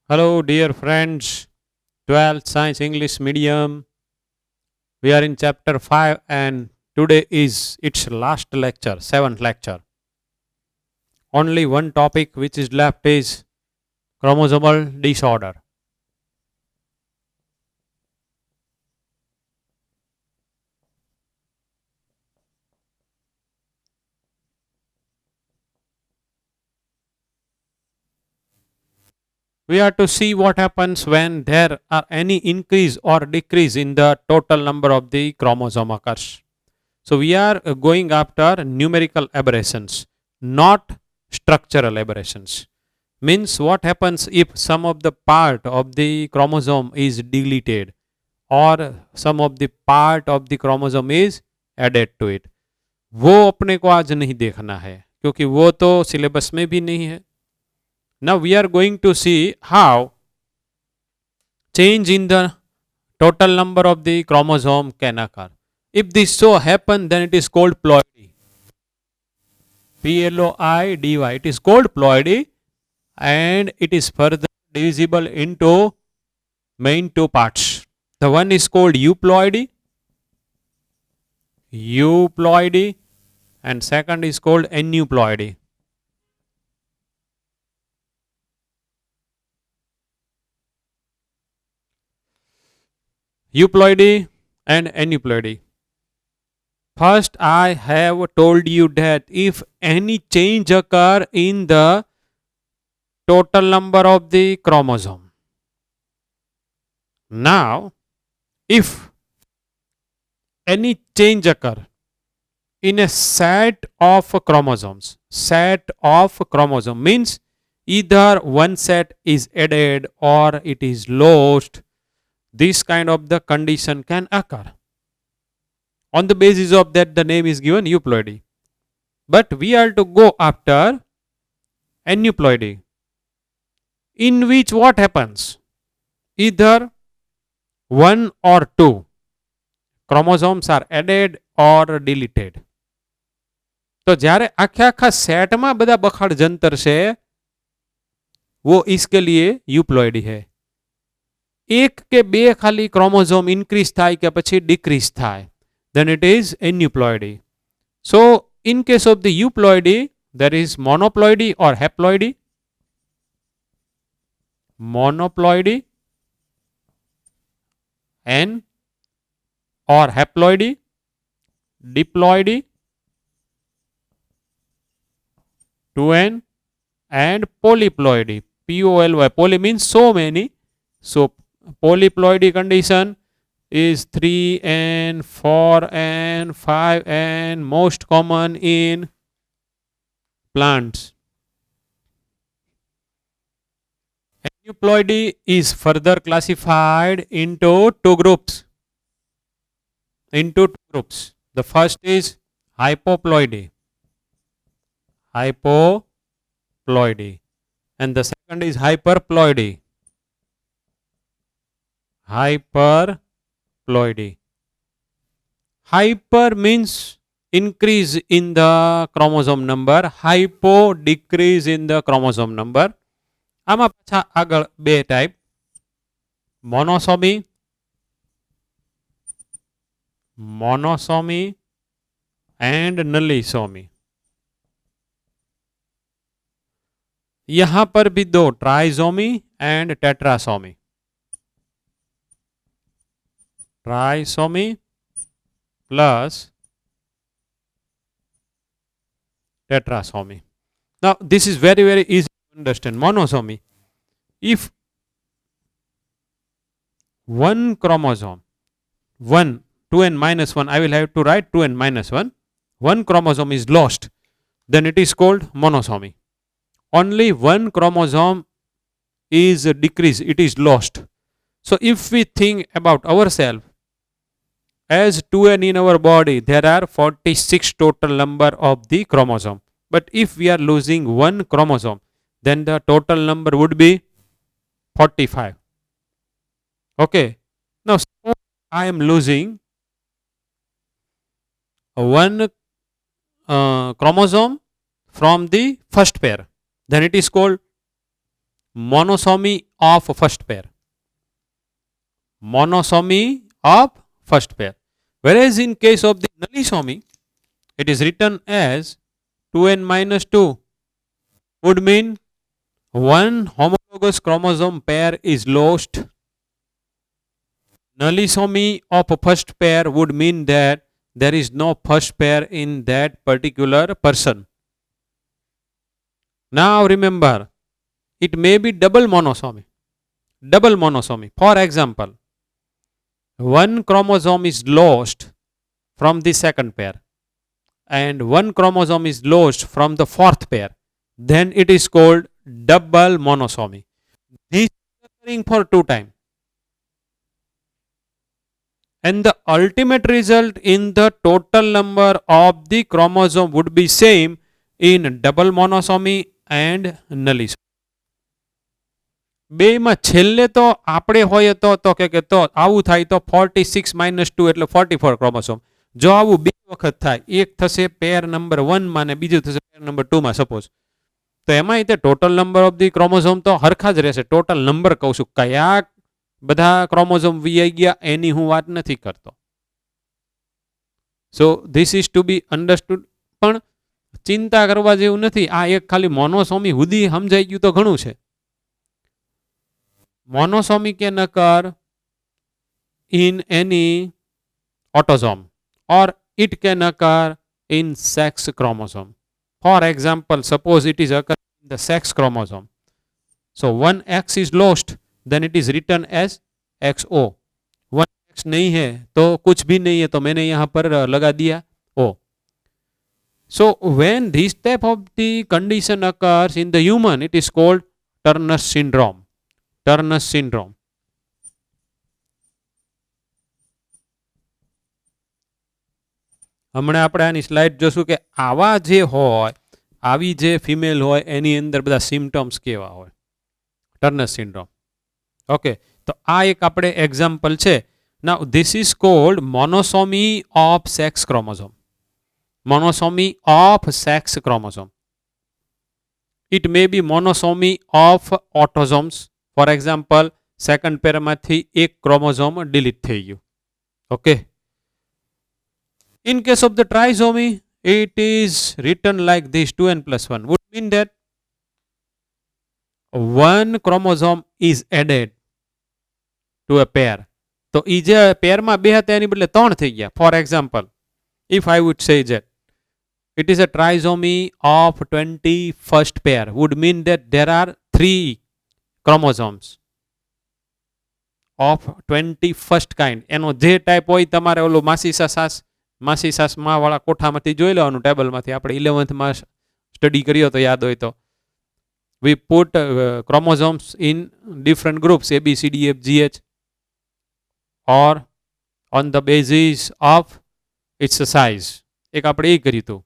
Hello, dear friends, 12th Science English Medium. We are in chapter 5, and today is its last lecture, 7th lecture. Only one topic which is left is chromosomal disorder. We are to see what happens when there are any increase or decrease in the total number of the chromosome occurs. So we are going after numerical aberrations, not structural aberrations. Means what happens if some of the part of the chromosome is deleted और some of the part of the chromosome is added to it, वो अपने को आज नहीं देखना है क्योंकि वो तो सिलेबस में भी नहीं है. Now we are going to see how change in the total number of the chromosome can occur. If this so happen, then it is called ploidy. Ploidy. It is called ploidy, and it is further divisible into main two parts. The one is called euploidy, and second is called aneuploidy. Euploidy and aneuploidy. First, I have told you that if any change occur in the total number of the chromosome. Now, if any change occur in a set of chromosomes, means either one set is added or it is lost, this kind of the condition can occur. On the basis of that, the name is given euploidy. But we are to go after aneuploidy, in which what happens? Either one or two chromosomes are added or deleted. तो જ્યારે આખે આખા સેટમાં બધા બખાડ જંતર છે वो इसके लिए यूप्लॉइडी है. एक के बे खाली क्रोमोसोम इंक्रीज थाय के પછી डिक्रीज थाय, then it is aneuploidy. So in case of the euploidy, there is monoploidy or haploidy. Monoploidy and or haploidy, diploidy, 2n, and polyploidy. Poly. Poly means so many. So polyploidy condition is 3n, 4n, 5n, most common in plants. Aneuploidy is further classified into two groups. The first is hypoploidy. And the second is hyperploidy. Hyper means increase in the chromosome number, hypo decrease in the chromosome number. આમાં પાછા આગળ બે type, monosomy and nullisomy. यहां पर भी दो, trisomy and tetrasomy. Trisomy plus tetrasomy. Now this is very easy to understand. Monosomy, if one chromosome, 2n minus 1, I will have to write 2n minus 1, one chromosome is lost, then it is called monosomy. Only one chromosome is decreased, it is lost. So if we think about ourselves, as 2n in our body, there are 46 total number of the chromosome. But if we are losing one chromosome, then the total number would be 45. Okay. Now suppose I am losing one chromosome from the first pair, then it is called monosomy of first pair. Monosomy of first pair. Whereas in case of the nullisomy, it is written as 2n minus 2 would mean one homologous chromosome pair is lost. Nullisomy of first pair would mean that there is no first pair in that particular person. Now remember, it may be double monosomy. Double monosomy. For example, one chromosome is lost from the second pair and one chromosome is lost from the fourth pair. Then it is called double monosomy. This is occurring for 2 times. And the ultimate result in the total number of the chromosome would be same in double monosomy and nullisomy. બે માં છેલ્લે તો આપણે હોઈએ તો કે તો આવું થાય તો 46 માઇનસ 2 એટલે 44 ક્રોમોસોમ. જો આવું બે વખત થાય, એક થશે પેર નંબર 1 માં ને બીજું થશે પેર નંબર 2 માં સપોઝ, તો એમાં તે total number of the chromosome તો હરખા જ રહેશે. ટોટલ નંબર કહું છું, કયા બધા ક્રોમોસોમ વીઆઈ ગયા એની હું વાત નથી કરતો. So this is to be understood. પણ ચિંતા કરવા જેવું નથી. આ એક ખાલી મોનોસોમી સુધી સમજાઈ ગયું તો ઘણું છે. Monosomy can occur in any autosome or it can occur in sex chromosome. For example, suppose it is occurring in the sex chromosome. So one X is lost, then it is written as XO. One X नहीं है तो कुछ भी नहीं है, तो मैंने यहाँ पर लगा दिया O. So when this type of the condition occurs in the human, it is called Turner syndrome. Turner syndrome. હમણાં આપણે આની સ્લાઇડ જોશું કે આવા જે હોય, આવી જે ફિમેલ હોય એની અંદર બધા સિમ્ટમ્સ કેવા હોય. Turner syndrome. ઓકે, તો આ એક આપણે એક્ઝામ્પલ છે. Now this is called monosomy of sex chromosome. Monosomy of sex chromosome. It may be monosomy of autosomes. For example, second પેરમાંથી એક ક્રોમોઝોમ ડિલીટ થઈ ગયું. Okay. In case of the trisomy, it is written like this: 2n plus 1 would mean that one chromosome is added to a pair. તો એ જે પેરમાં બે હતા એની બદલે 3 થઈ ગયા. For example, if I would say that it is a trisomy of 21st pair, would mean that there are 3 chromosomes of 21st kind. એનો જે type હોય તમારે ઓલો માસી સાસ માં વાળા કોઠામાંથી જોઈ લેવાનું, ટેબલમાંથી. આપણે 11th માં સ્ટડી કર્યો તો યાદ હોય તો. We put chromosomes in different groups A, B, C, D, F, G, H, or on the basis of its size. એક આપણે એ કર્યું હતું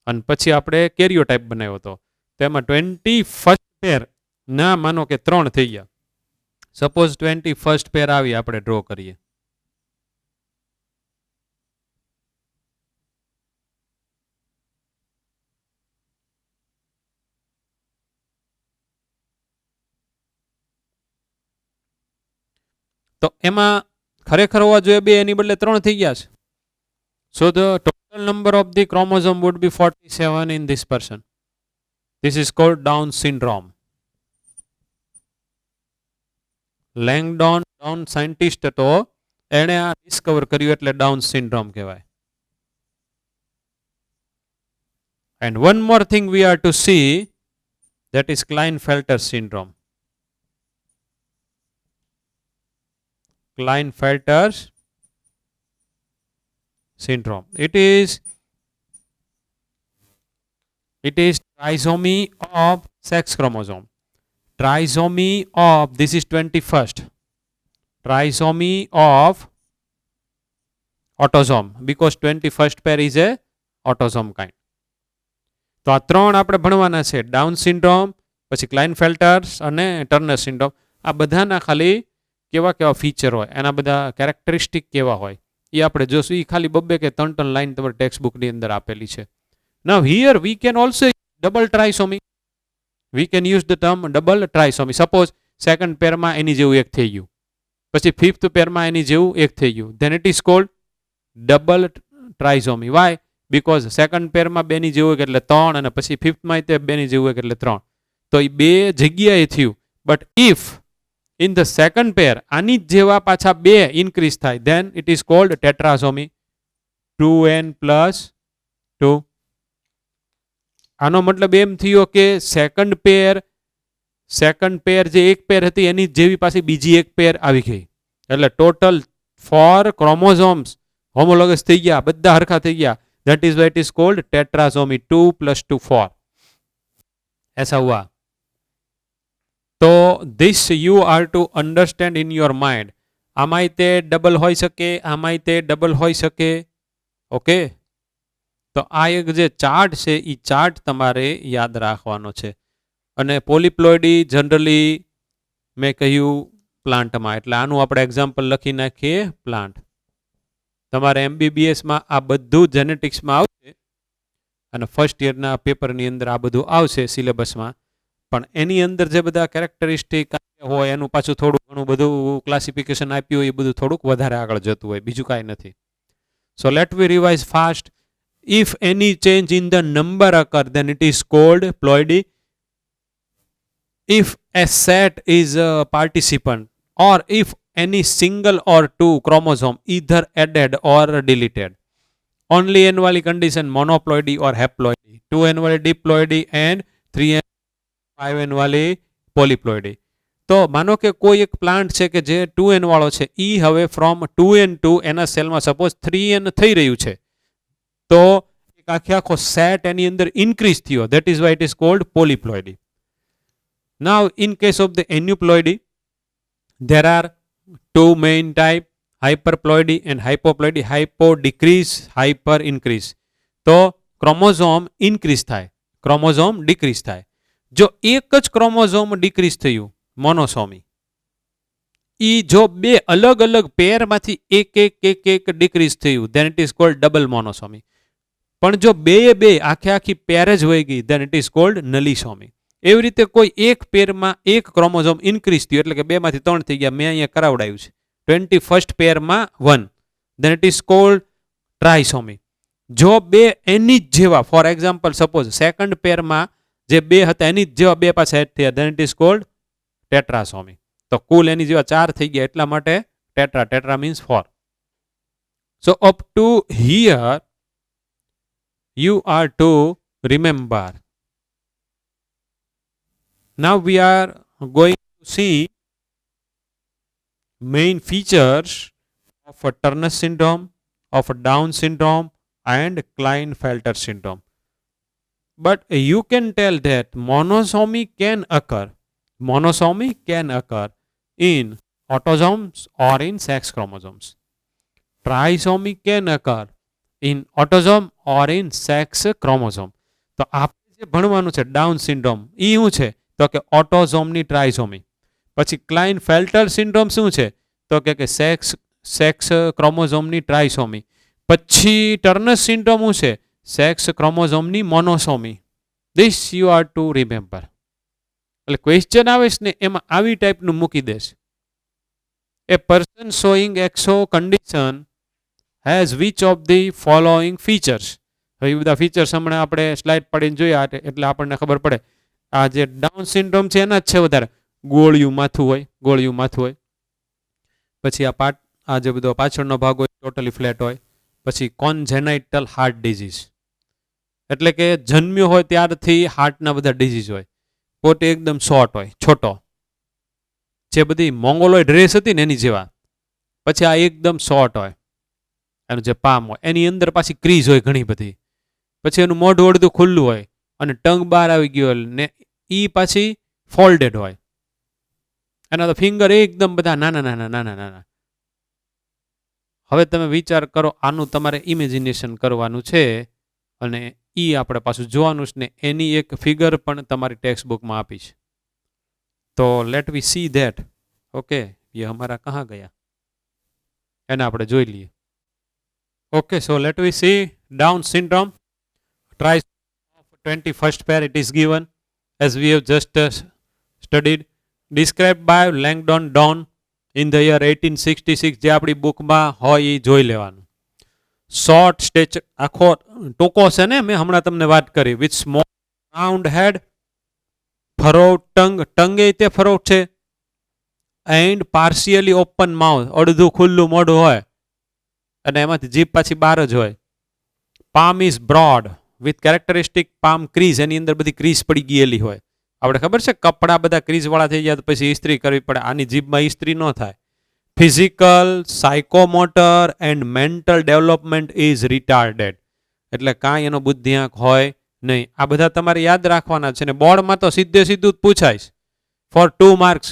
અને પછી આપણે કેરિયોટાઇપ બનાવ્યો હતો. તેમાં 21st પેર ના માનો કે 3 થઈ ગયા. સપોઝ 21st પેર આવી આપણે ડ્રો કરીએ. તો એમાં ખરેખર હોવા જોઈએ 2, એની બદલે 3 થઈ ગયા છે. So the total number of the chromosome would be 47 in this person. This is called Down syndrome. Langdon Down scientist હતો, એણે આ ડિસ્કવર કર્યું એટલે ડાઉન સિન્ડ્રોમ કહેવાય. And one more thing we are to see, that is Klinefelter syndrome. Klinefelter syndrome. It is trisomy of sex chromosome. Trisomy of, this is 21st. Trisomy of autosome, because 21st pair is a autosome kind. તો આ 3 આપણે ભણવાના છે: down syndrome, પછી ક્લાઇનફેલ્ટર્સ અને Turner syndrome. આ બધાના ખાલી કેવા કેવા ફીચર હોય, એના બધા કેરેક્ટરિસ્ટિક કેવા હોય એ આપણે જોશું. એ ખાલી 2 કે 3 લાઈન તમારી ટેક્સ્ટ બુકની અંદર આપેલી છે. Now here we can also double trisomy. We can use the term double trisomy. Suppose second પેરમાં એની જેવું એક થઈ ગયું, પછી ફિફ્થ પેરમાં એની જેવું એક થઈ ગયું, then it is called double trisomy. Why? Because second પેરમાં બેની જેવું એક એટલે 3 અને પછી ફિફ્થમાં તે બેની જેવું એક એટલે 3. તો એ બે જગ્યાએ થયું. But if in the second pair આની જ જેવા પાછા બે ઇન્ક્રીઝ થાય, then it is called tetrasomy. 2n plus 2. આનો મતલબ એમ થયો કે સેકન્ડ પેર જે એક પેર હતી એની જેવી પાછી બીજી એક પેર આવી ગઈ, એટલે ટોટલ 4 ક્રોમોઝોમ્સ હોમોલોગસ થઈ ગયા, બધા હરખા થઈ ગયા. That is why it is called tetrasomy. 2 plus 2 4. ऐसा हुआ. तो this you are to understand in your mind. આમાંય તે ડબલ હોઈ શકે, આમાંય તે ડબલ હોઈ શકે. ઓકે, તો આ એક જે ચાર્ટ છે એ ચાર્ટ તમારે યાદ રાખવાનો છે. અને પોલીપ્લોઇડી જનરલી મેં કહ્યું પ્લાન્ટમાં, એટલે આનું આપણે એક્ઝામ્પલ લખી નાખીએ પ્લાન્ટ. તમારે MBBSમાં આ બધું જેનેટિક્સમાં આવશે અને ફર્સ્ટ યરના પેપરની અંદર આ બધું આવશે સિલેબસમાં. પણ એની અંદર જે બધા કેરેક્ટરિસ્ટિક હોય એનું પાછું થોડું ઘણું બધું ક્લાસિફિકેશન આપ્યું હોય એ બધું થોડુંક વધારે આગળ જતું હોય, બીજું કાંઈ નથી. So let we revise fast. If any change in the number occur, then it is called ploidy. If a set is a participant, or if any single or two chromosome either added or deleted. Only n वाली condition monoploidy or haploidy, 2n वाली diploidy and 3n 5n वाली polyploidy. તો માનો કે કોઈ એક plant છે કે જે 2n વાળો છે, ઈ હવે ફ્રોમ 2n ટુ એના સેલમાં સપોઝ 3n થઈ રહ્યું છે, તો એક આખો સેટ એની અંદર ઇન્ક્રીઝ થયો. That is why it is called polyploidy. Now in case of the aneuploidy there are two main type, hyperploidy and hypoploidy. Hypo decrease, hyper increase. તો ક્રોમોઝોમ ઇન્ક્રીઝ થાય, ક્રોમોઝોમ ડિક્રીઝ થાય. જો એક જ chromosome decrease થયું, મોનોસોમી, ઈ જો બે અલગ અલગ પેરમાંથી એક એક એક એક ડિક્રીઝ થયું, then it is called double monosomy. પણ જો બે આખી પેર જ હોઈ ગઈ, then it is called nullisomy. એવી રીતે કોઈ એક પેરમાં એક ક્રોમોઝોમ ઇન્ક્રીઝ થયું, એટલે કે 2 માંથી 3 થઈ ગયા, મેં અહીંયા કરાવડાયું છે. 21st પેરમાં 1, then it is called trisomy. જો બે એની જ જેવા, ફોર એક્ઝામ્પલ સપોઝ સેકન્ડ પેરમાં જે બે હતા એની જ જેવા બે પાછા એડ થયા, ધેન ઇટ ઇઝ કોલ્ડ ટેટ્રાસોમી. તો કુલ એની જેવા 4 થઈ ગયા, એટલા માટે tetra means 4. So up to here you are to remember. Now we are going to see main features of a Turner syndrome, of a Down syndrome and Klinefelter syndrome. But you can tell that monosomy can occur in autosomes or in sex chromosomes. Trisomy can occur in autosome or in sex chromosome. તો આપણે જે ભણવાનું છે down syndrome, એ શું છે? તો કે ઓટોઝોમની ટ્રાયસોમી. પછી ક્લાઇનફેલ્ટર સિન્ડ્રોમ શું છે? તો કે સેક્સ ક્રોમોઝોમની ટ્રાયસોમી. પછી ટર્નર સિન્ડ્રોમ શું છે? સેક્સ ક્રોમોઝોમની મોનોસોમી. This you are to remember. એટલે ક્વેશ્ચન આવે છે ને એમાં આવી ટાઈપનું મૂકી દેશે. A person showing X O condition has which of the following features. હવે બધા ફીચર્સ હમણાં આપણે સ્લાઇડ પાડીને જોયા એટલે આપણને ખબર પડે. આ જે ડાઉન સિન્ડ્રોમ છે એના જ છે વધારે. ગોળિયું માથું હોય. પછી આ જે બધો પાછળનો ભાગ હોય ટોટલી ફ્લેટ હોય. પછી કોન્જેનાઇટલ હાર્ટ ડિઝીઝ, એટલે કે જન્મ્યો હોય ત્યારથી હાર્ટના બધા ડિઝીઝ હોય. પોતે એકદમ શોર્ટ હોય, છોટો, જે બધી મોંગોલોઇડ રેસ હતી ને એની જેવા. પછી આ એકદમ શોર્ટ હોય, એનું જે પામ હોય એની અંદર પાછી ક્રીઝ હોય ઘણી બધી. પછી એનું મોઢું અડધું ખુલ્લું હોય અને ટંગ બહાર આવી ગયો ને એ પાછી ફોલ્ડેડ હોય. એના તો ફિંગર એકદમ બધા નાના. હવે તમે વિચાર કરો, આનું તમારે ઇમેજિનેશન કરવાનું છે અને એ આપણે પાછું જોવાનું છે ને એની એક ફિગર પણ તમારી ટેક્સ્ટ બુકમાં આપી છે. તો let we see that. Okay, ये हमारा कहाँ गया, એને આપણે જોઈ લઈએ. Okay, so let we see Down syndrome. Trisomy of 21st pair it is given, as we have just studied, described by Langdon Down in the year 1866. જે આપણી બુકમાં હોય એ જોઈ લેવાનું. શોર્ટ સ્ટેચર, આખો ટૂંકો છે ને, મેં હમણાં તમને વાત કરી, with small round head, furrowed tongue, tongue એ તે ફરોડ છે, એન્ડ પાર્શિયલી ઓપન માઉથ, અડધું ખુલ્લું મોઢું હોય અને એમાંથી જીભ પાછી બહાર જ હોય. Palm is broad with characteristic palm crease, એની અંદર બધી ક્રીઝ પડી ગયેલી હોય. આપણે ખબર છે કપડા બધા ક્રીઝ વાળા થઈ ગયા તો પછી ઇસ્ત્રી કરવી પડે, આની જીભમાં ઇસ્ત્રી ન થાય. Physical, psychomotor and mental development is retarded, એટલે કાંઈ એનો બુદ્ધિઆંક હોય નહીં. આ બધા તમારે યાદ રાખવાના છે ને બોર્ડમાં તો સીધે સીધું જ પૂછાય for 2 marks.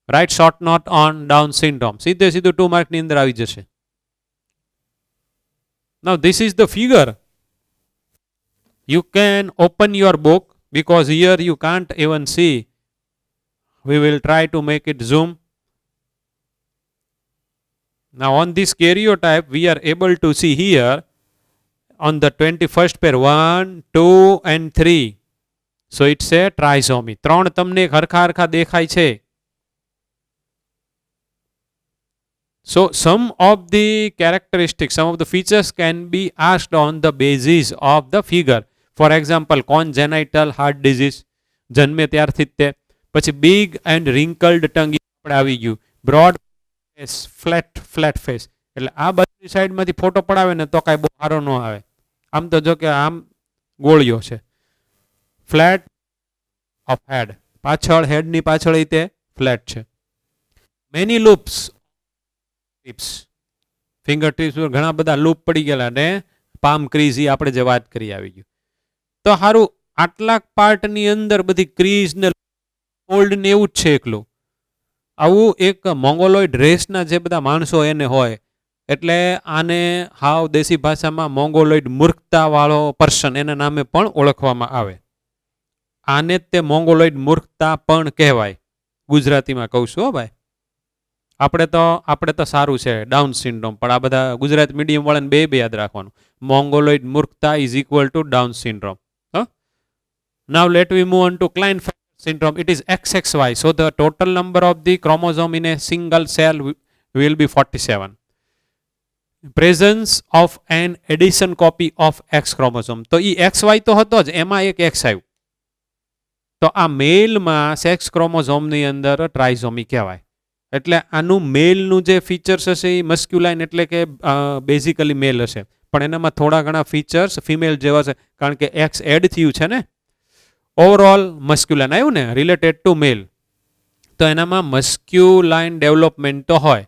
Write short note on Down syndrome, સીધે સીધું 2 માર્કની અંદર આવી જશે. Now this is the figure. You can open your book because here you can't even see. We will try to make it zoom. Now on this karyotype we are able to see here on the 21st pair 1, 2 and 3. So it's a trisomy. ત્રણ તમને હરખા હરખા દેખાય છે. So some of the characteristics, some of the features can be asked on the basis of the figure. For example, congenital heart disease, જન્મે ત્યારથી જ તે. પછી big and wrinkled tongue આપણે આવી ગયું. broad face, flat face. એટલે આ બધી સાઈડમાંથી ફોટો પડાવે ને તો કાંઈ બહુ સારો ન આવે. આમ તો જો કે આમ ગોળીઓ છે. ફ્લેટ ઓફ હેડ, પાછળ હેડની પાછળ તે ફ્લેટ છે. Many loops, tips, finger tips પર ઘણા બધા લૂપ પડી ગયેલા ને પામ ક્રીઝ આપણે જે વાત કરી આવી ગયું. તો સારું, આટલા પાર્ટની અંદર બધી ક્રીઝ ને ફોલ્ડ ને એવું જ છે એકલું. આવું એક મોંગોલોઇડ રેસના જે બધા માણસો એને હોય, એટલે આને હાવ દેશી ભાષામાં મોંગોલોઇડ મૂર્ખતા વાળો પર્સન એના નામે પણ ઓળખવામાં આવે. આને જ તે મોંગોલોઇડ મૂર્ખતા પણ કહેવાય. ગુજરાતીમાં કહું છું હો ભાઈ. આપણે તો સારું છે ડાઉન સિન્ડ્રોમ, પણ આ બધા ગુજરાત મીડિયમ વાળાને બે યાદ રાખવાનું. મોંગોલોઇડ મૂર્ખતા is equal to Down syndrome. Now let we move on to Klinefelter syndrome. It is XXY. So the total number of the chromosome in a single cell will be 47. Presence of an addition copy of X chromosome. તો એ XY તો હતો જ, એમાં એક X આવ્યું. તો આ મેલમાં sex ક્રોમોઝોમની અંદર ટ્રાઇઝોમી કહેવાય. એટલે આનું મેલનું જે ફીચર્સ હશે એ મસ્ક્યુલાઇન એટલે કે બેઝિકલી મેલ હશે, પણ એનામાં થોડા ઘણા ફીચર્સ ફિમેલ જેવા છે, કારણ કે એક્સ એડ થયું છે ને. ઓવરઓલ મસ્ક્યુલાઇન આવ્યું ને રિલેટેડ ટુ મેલ, તો એનામાં મસ્ક્યુલાઇન ડેવલપમેન્ટ તો હોય,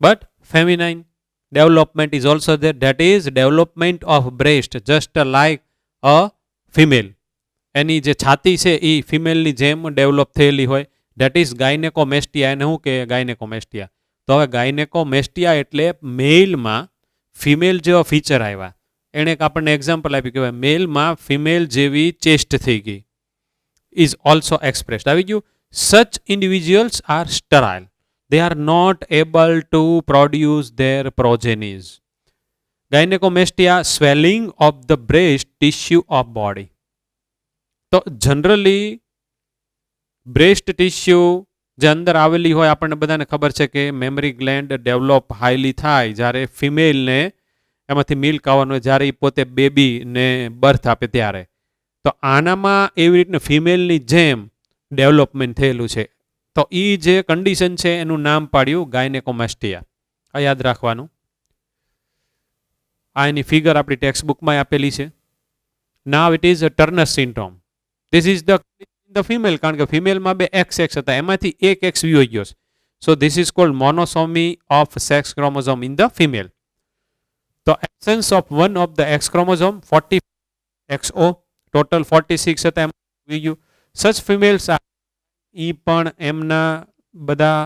but feminine development is also there. That is development of breast just like a female. એની જે છાતી છે એ ફિમેલની જેમ ડેવલપ થયેલી હોય. That is gynaecomastia. એને શું કે ગાયનેકોમેસ્ટિયા? તો હવે ગાયનેકોમેસ્ટિયા એટલે મેલમાં ફિમેલ જેવા ફીચર આવ્યા. એણે એક આપણને એક્ઝામ્પલ આપ્યું કે મેલમાં ફિમેલ જેવી ચેસ્ટ થઈ ગઈ. Is also expressed. આવી ગયું. Such individuals are sterile. They are not able to produce their progenies. Gynaecomastia, swelling of the breast tissue of body. તો જનરલી બ્રેસ્ટ ટિશ્યુ જે અંદર આવેલી હોય, આપણને બધાને ખબર છે કે મેમરી ગ્લેન્ડ ડેવલપ હાઈલી થાય જ્યારે ફિમેલને એમાંથી મિલ્ક આવવાનું હોય, જ્યારે એ પોતે બેબીને બર્થ આપે ત્યારે. તો આનામાં એવી રીતના ફિમેલની જેમ ડેવલપમેન્ટ થયેલું છે. તો એ જે કન્ડિશન છે એનું નામ પાડ્યું ગાયનેકોમેસ્ટિયા. આ યાદ રાખવાનું. આ એની ફિગર આપણી ટેક્સ્ટ બુકમાં આપેલી છે. Now it is Turner syndrome. This is the female, કારણ કે ફિમેલમાં બે એક્સ હતા, એમાંથી એક એક્સ વિયો ગયો છે. So this is called monosomy of sex chromosome in the female. તો absence of one of the X chromosome 40 XO, total 46 હતા, એમ આવી ગયું. સચ ફિમેલ્સ એ પણ એમના બધા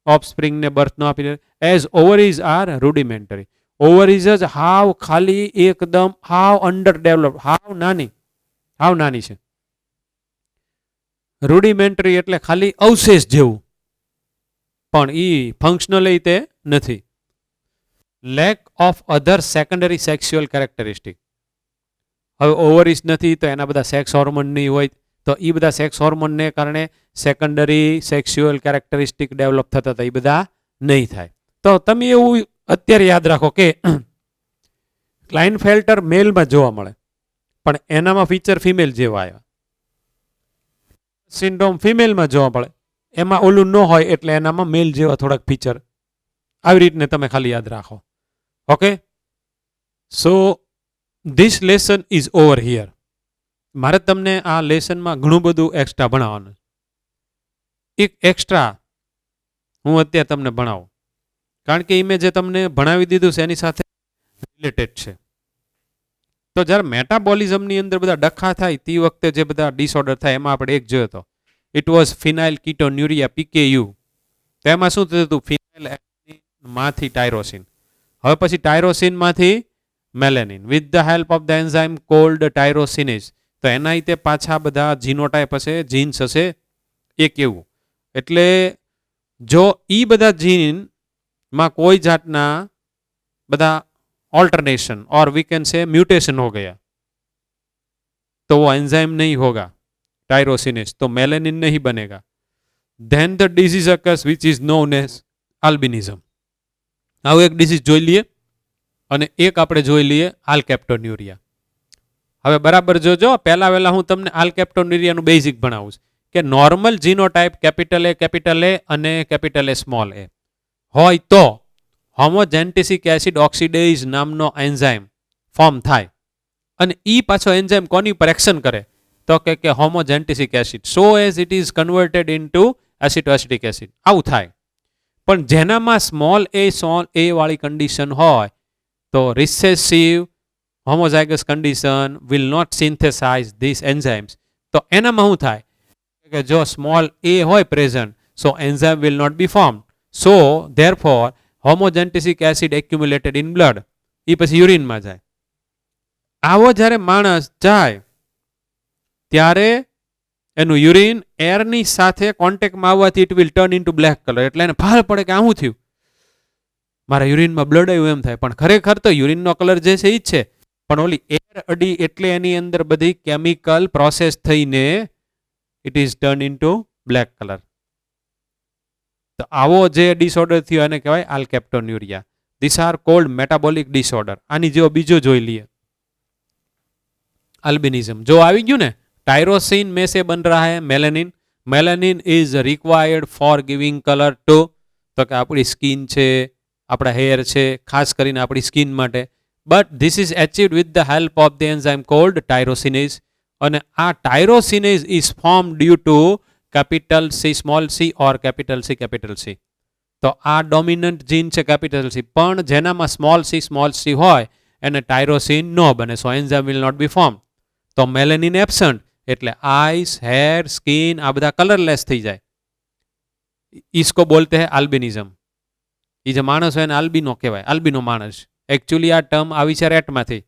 ઓફસ્પ્રિંગને બર્થ ન આપી દે. As ovaries are rudimentary. Ovaries જ હાવ ખાલી એકદમ હાવ અંડર ડેવલપ, હાવ નાની છે. રૂડિમેન્ટરી એટલે ખાલી અવશેષ જેવું, પણ એ ફંક્શનલ તે નથી. Lack of other secondary sexual characteristic. હવે ઓવરીસ નથી તો એના બધા સેક્સ હોર્મોન નહીં હોય, તો એ બધા સેક્સ હોર્મોનને કારણે સેકન્ડરી સેક્સ્યુઅલ કેરેક્ટરિસ્ટિક ડેવલપ થતા હતા, એ બધા નહીં થાય. તો તમે એવું અત્યારે યાદ રાખો કે ક્લાઇનફેલ્ટર મેલમાં જોવા મળે, પણ એનામાં ફીચર ફિમેલ જેવા આવ્યા. સિન્ડ્રોમ ફિમેલમાં જોવા મળે, એમાં ઓલું ન હોય એટલે એનામાં મેલ જેવા થોડાક ફીચર. આવી રીતને તમે ખાલી યાદ રાખો. Okay, so this lesson is over here. મારે તમને આ લેસનમાં ઘણું બધું એક્સ્ટ્રા ભણાવવાનું. એક એક્સ્ટ્રા હું અત્યારે તમને ભણાવું, કારણ કે મેં જે તમને ભણાવી દીધું છે એની સાથે રિલેટેડ છે. તો જ્યારે મેટાબોલિઝમની અંદર બધા ડખા થાય તે વખતે જે બધા ડિસઓર્ડર થાય, એમાં આપણે એક જોયો હતો, ઇટ વોઝ ફિનાઇલ કીટોન્યુરિયા PKU. તો એમાં શું થતું હતું? ફિનાઇલ માંથી ટાયરોસિન, હવે પછી ટાયરોસિનમાંથી melanin with the help of the enzyme called tyrosinase. તો એના રીતે પાછા બધા જીનોટાઈપ હશે, જીન્સ હશે એક એવું. એટલે જો એ બધા જીનમાં કોઈ જાતના બધા ऑल्टरनेशन और वी कैन से म्यूटेशन हो गया तो वो एंजाइम नहीं होगा टायरोसिनेज, तो मेलेनिन नहीं बनेगा. Then the disease occurs which is known as albinism. આવું એક ડિસીઝ જોઈ લઈએ અને એક આપણે જોઈ લઈએ આલ્કેપ્ટોન્યુરિયા. હવે બરાબર જોજો, પહેલા હું તમને આલ્કેપ્ટોન્યુરિયાનું બેઝિક ભણાવું છું કે નોર્મલ જીનોટાઈપ કેપિટલ એ અને કેપિટલ એ સ્મોલ એ હોય તો હોમોજેન્ટિસિક એસિડ ઓક્સિડેઝ નામનો એન્ઝાઇમ ફોર્મ થાય, અને ઈ પાછો એન્ઝાઇમ કોની પર એક્શન કરે? તો કે homogentisic acid, so as it is converted into acetoacetic acid. આવું થાય. પણ જેનામાં સ્મોલ એ વાળી કન્ડિશન હોય તો recessive homozygous condition will not synthesize this enzymes. તો એનામાં શું થાય કે જો સ્મોલ એ હોય present, so enzyme will not be form, so therefore homogentisic acid accumulated in blood, એ પછી યુરિનમાં જાય. આવો જ્યારે માણસ જાય ત્યારે એનું યુરિન એરની સાથે કોન્ટેક્ટમાં આવવાથી it will turn into black colour. એટલે એને ભાર પડે કે આ શું થયું, મારા યુરિનમાં બ્લડ આવ્યું એમ થાય. પણ ખરેખર તો યુરિનનો કલર જે છે એ જ છે, પણ ઓલી એર અડી એટલે એની અંદર બધી કેમિકલ પ્રોસેસ થઈને it is turn into black colour. તો આવો જે ડિસઓર્ડર થયો એને કહેવાય alkaptonuria. This are called metabolic disorder. આની જેવો બીજો જોઈ લઈએ, अल्बिनिज्म. जो आ गयु ने टायरोसिन में से बन रहा है melanin. Melanin is required for giving colour to, तो कि आपणी स्किन है, आपड़ा हेयर है, खास करीने आपणी स्किन माटे. But this is achieved with the help of the enzyme called tyrosinase. અને આ tyrosinase is form due to capital C small c or capital C. તો આ ડોમિનન્ટ જીન છે કેપિટલ સી, પણ જેનામાં સ્મોલ સી હોય એને ટાયરોસિન ન બને, so enzyme will not be form. તો મેલેનિન એબસન્ટ એટલે આઈસ, હેર, સ્કિન આ બધા કલરલેસ થઈ જાય. इसको बोलते हैं अल्बिनिज्म. ये जो माणस है अल्बिनो कहवाय, अल्बिनो माणस. एक्चुअली आ टर्म આવી છે રેટમાંથી.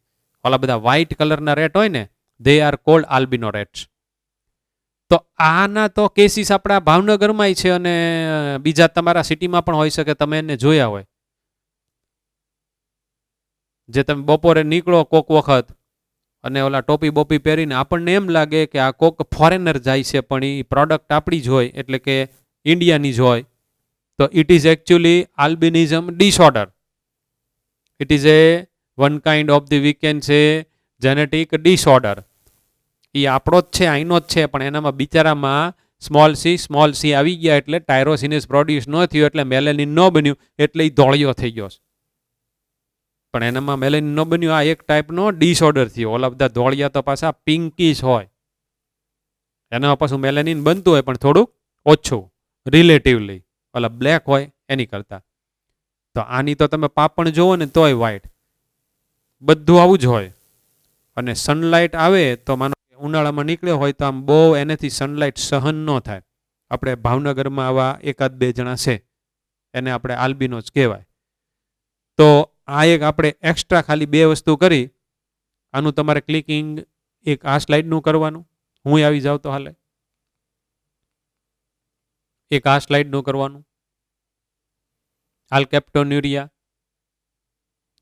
ઓલા બધા વ્હાઇટ કલરના રેટ હોય ને, they are cold albino rates. તો આના તો કેસીસ આપણા ભાવનગરમાં છે અને બીજા તમારા સિટીમાં પણ હોઈ શકે, તમે એને જોયા હોય. જે તમે બપોરે નીકળો કોક વખત અને ઓલા ટોપી બોપી પહેરીને આપણને એમ લાગે કે આ કોક ફોરેનર જાય છે, પણ એ પ્રોડક્ટ આપણી જ હોય, એટલે કે ઇન્ડિયાની જ હોય. તો it is actually albinism disorder. It is a one kind of the we can say genetic disorder. એ આપણો જ છે, અહીંનો જ છે, પણ એનામાં બિચારામાં સ્મોલ સી આવી ગયા એટલે ટાયરોસિનેસ પ્રોડ્યુસ ન થયું, એટલે મેલેનિન ન બન્યું, એટલે એ ધોળિયો થઈ ગયો. પણ એનામાં મેલેનિન ન બન્યું, આ એક ટાઈપનો ડિસઓર્ડર થયો. ઓલા બધા ધોળિયા તો પાછા પિંકીશ હોય, એનામાં પાછું મેલેનિન બનતું હોય પણ થોડુંક ઓછું રિલેટિવલી, ઓલા બ્લેક હોય એની કરતા. તો આની તો તમે પાપણ જોવો ને તોય વ્હાઇટ, બધું આવું જ હોય. અને સનલાઇટ આવે તો માનો ઉનાળામાં નીકળ્યો હોય તો આમ બહુ એનાથી સનલાઇટ સહન ન થાય. આપણે ભાવનગરમાં આવા એકાદ બે જણા છે, એને આપણે આલ્બિનો જ કહેવાય. તો આ એક આપણે એક્સ્ટ્રા ખાલી બે વસ્તુ કરી. આનું તમારે ક્લિકિંગ એક આ સ્લાઇડનું કરવાનું, હું આવી જાઉં તો હાલે. એક આ સ્લાઇડનું કરવાનું, આલ્કેપ્ટોન્યુરિયા,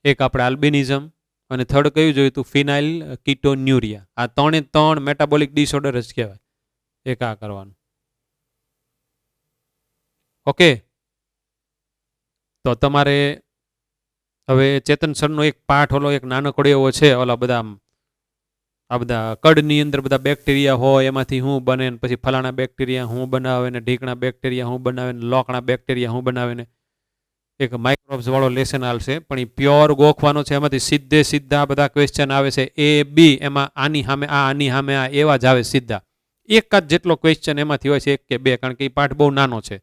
એક આપણે આલ્બિનિઝમ, અને થર્ડ કયું જોયું તું ફિનાઇલ કીટોન્યુરિયા. આ ત્રણે ત્રણ મેટાબોલિક ડિસઓર્ડર જ કહેવાય. એક આ કરવાનું. ઓકે, તો તમારે હવે ચેતન સરનો એક પાઠ ઓલો એક નાનકડો એવો છે, ઓલા બધા આ બધા કડની અંદર બધા બેક્ટેરિયા હોય, એમાંથી શું બને, પછી ફલાણા બેક્ટેરિયા શું બનાવે ને, ઢીકણા બેક્ટેરિયા શું બનાવે ને, લોકણા બેક્ટેરિયા શું બનાવે ને, એક માઇક્રોબ્સ વાળો લેસન આવશે, પણ એ પ્યોર ગોખવાનો છે. એમાંથી સીધે સીધા બધા ક્વેશ્ચન આવે છે, એ બી, એમાં આની સામે આ, આની સામે આ, એવા જ આવે સીધા. એક જ જેટલો ક્વેશ્ચન એમાંથી હોય છે, એક કે બે, કારણ કે એ પાઠ બહુ નાનો છે.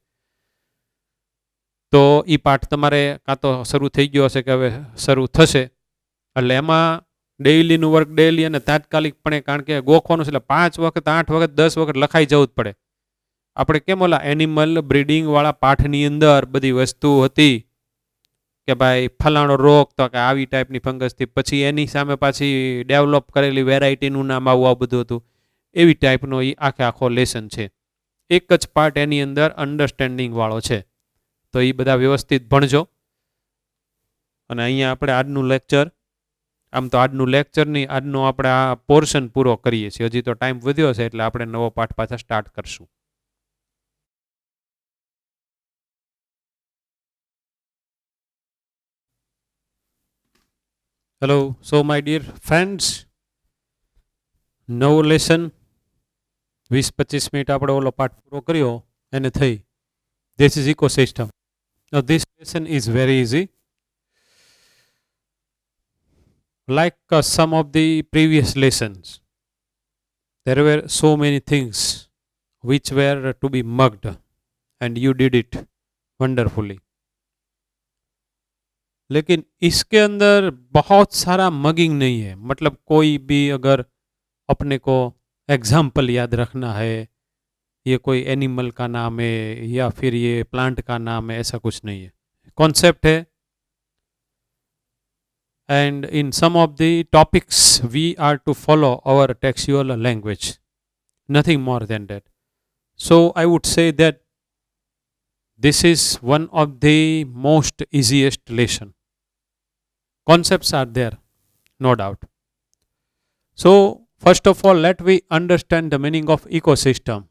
તો એ પાઠ તમારે કાં તો શરૂ થઈ ગયો હશે કે હવે શરૂ થશે, એટલે એમાં ડેઇલીનું વર્ક ડેઇલી અને તાત્કાલિકપણે, કારણ કે ગોખવાનું છે એટલે 5 વખત 8 વખત 10 વખત લખાઈ જવું જ પડે. આપણે કેમ ઓલા એનિમલ બ્રીડિંગ વાળા પાઠની અંદર બધી વસ્તુ હતી કે ભાઈ ફલાણો રોગ તો કે આવી ટાઈપની ફંગસથી, પછી એની સામે પાછી ડેવલપ કરેલી વેરાયટીનું નામ આવું બધું હતું. એવી ટાઈપનો એ આખો લેસન છે. એક જ પાર્ટ એની અંદર અન્ડરસ્ટેન્ડિંગ વાળો છે. તો એ બધા વ્યવસ્થિત ભણજો. અને અહીંયા આપણે આજનું લેક્ચર, આમ તો આજનું લેક્ચર નહીં, આજનો આપણે આ પોર્શન પૂરો કરીએ છીએ. હજી તો ટાઈમ વધ્યો છે એટલે આપણે નવો પાઠ પાછા સ્ટાર્ટ કરશું. Hello, so my dear friends, નવો લેસન 20-25 મિનિટ આપણે ઓલો પાઠ પૂરો કર્યો એને થઈ. This is ecosystem. Now this lesson is very easy. Like some of the previous lessons, there were so many things which were to be mugged and you did it wonderfully. लेकिन इसके अंदर बहुत सारा मगिंग नहीं है. मतलब कोई भी अगर अपने को एग्जाम्पल याद रखना है, ये कोई एनिमल का नाम है या फिर ये प्लांट का नाम है, ऐसा कुछ नहीं है. कॉन्सेप्ट है. And in some of the topics we are to follow our textual language, nothing more than that. So I would say that this is one of the most easiest lesson. Concepts are there, no doubt. So first of all, let we understand the meaning of ecosystem.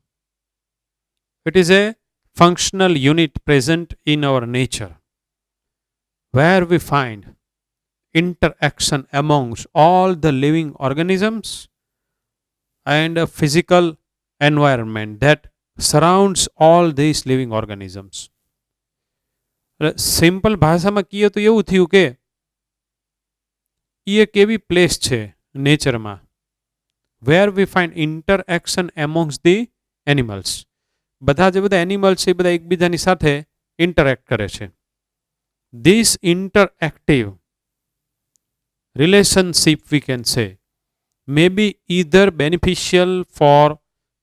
It is a functional unit present in our nature where we find interaction amongst all the living organisms and a physical environment that surrounds all these living organisms. Simple ભાષામાં કહીએ તો એવું થયું કે એ એક એવી place છે નેચરમાં where we find interaction amongst the animals. બધા જે બધા એનિમલ્સ છે એ બધા એકબીજાની સાથે ઇન્ટરેક્ટ કરે છે. This interactive relationship, we can say, may be either beneficial for